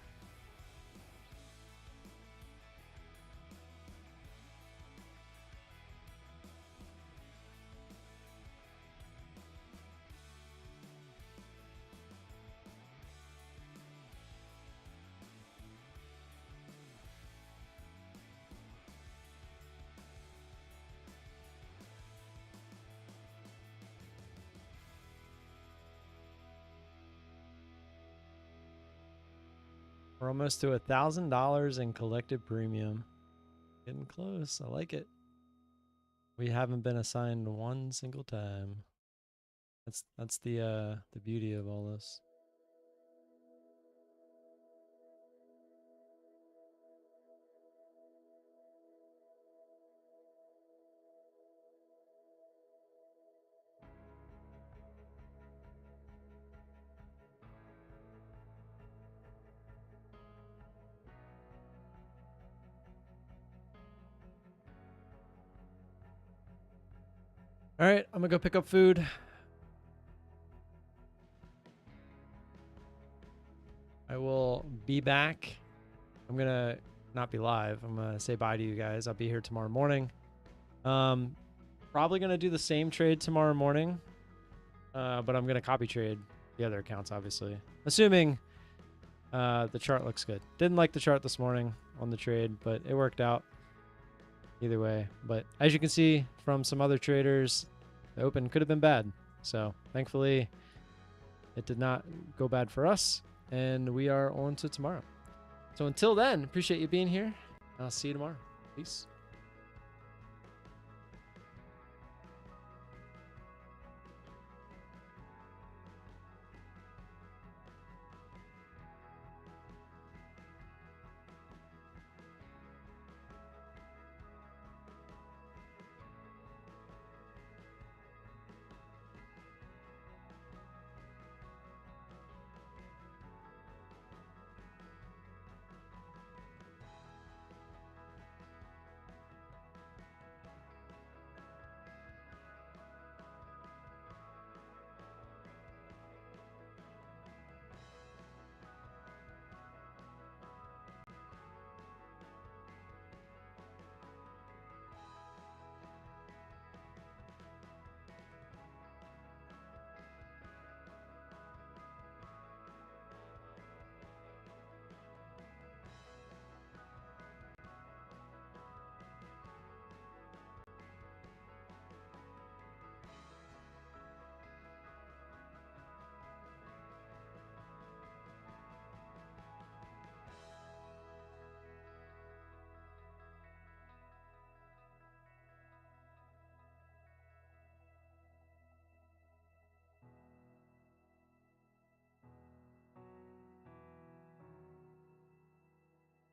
We're almost to $1,000 in collected premium. Getting close. I like it. We haven't been assigned one single time. That's the beauty of all this. All right, I'm gonna go pick up food. I will be back. I'm gonna not be live. I'm gonna say bye to you guys. I'll be here tomorrow morning. Probably gonna do the same trade tomorrow morning, but I'm gonna copy trade the other accounts, obviously, assuming the chart looks good. Didn't like the chart this morning on the trade, but it worked out either way. But as you can see from some other traders, the open could have been bad. So thankfully, it did not go bad for us, and we are on to tomorrow. So until then, appreciate you being here. I'll see you tomorrow. Peace.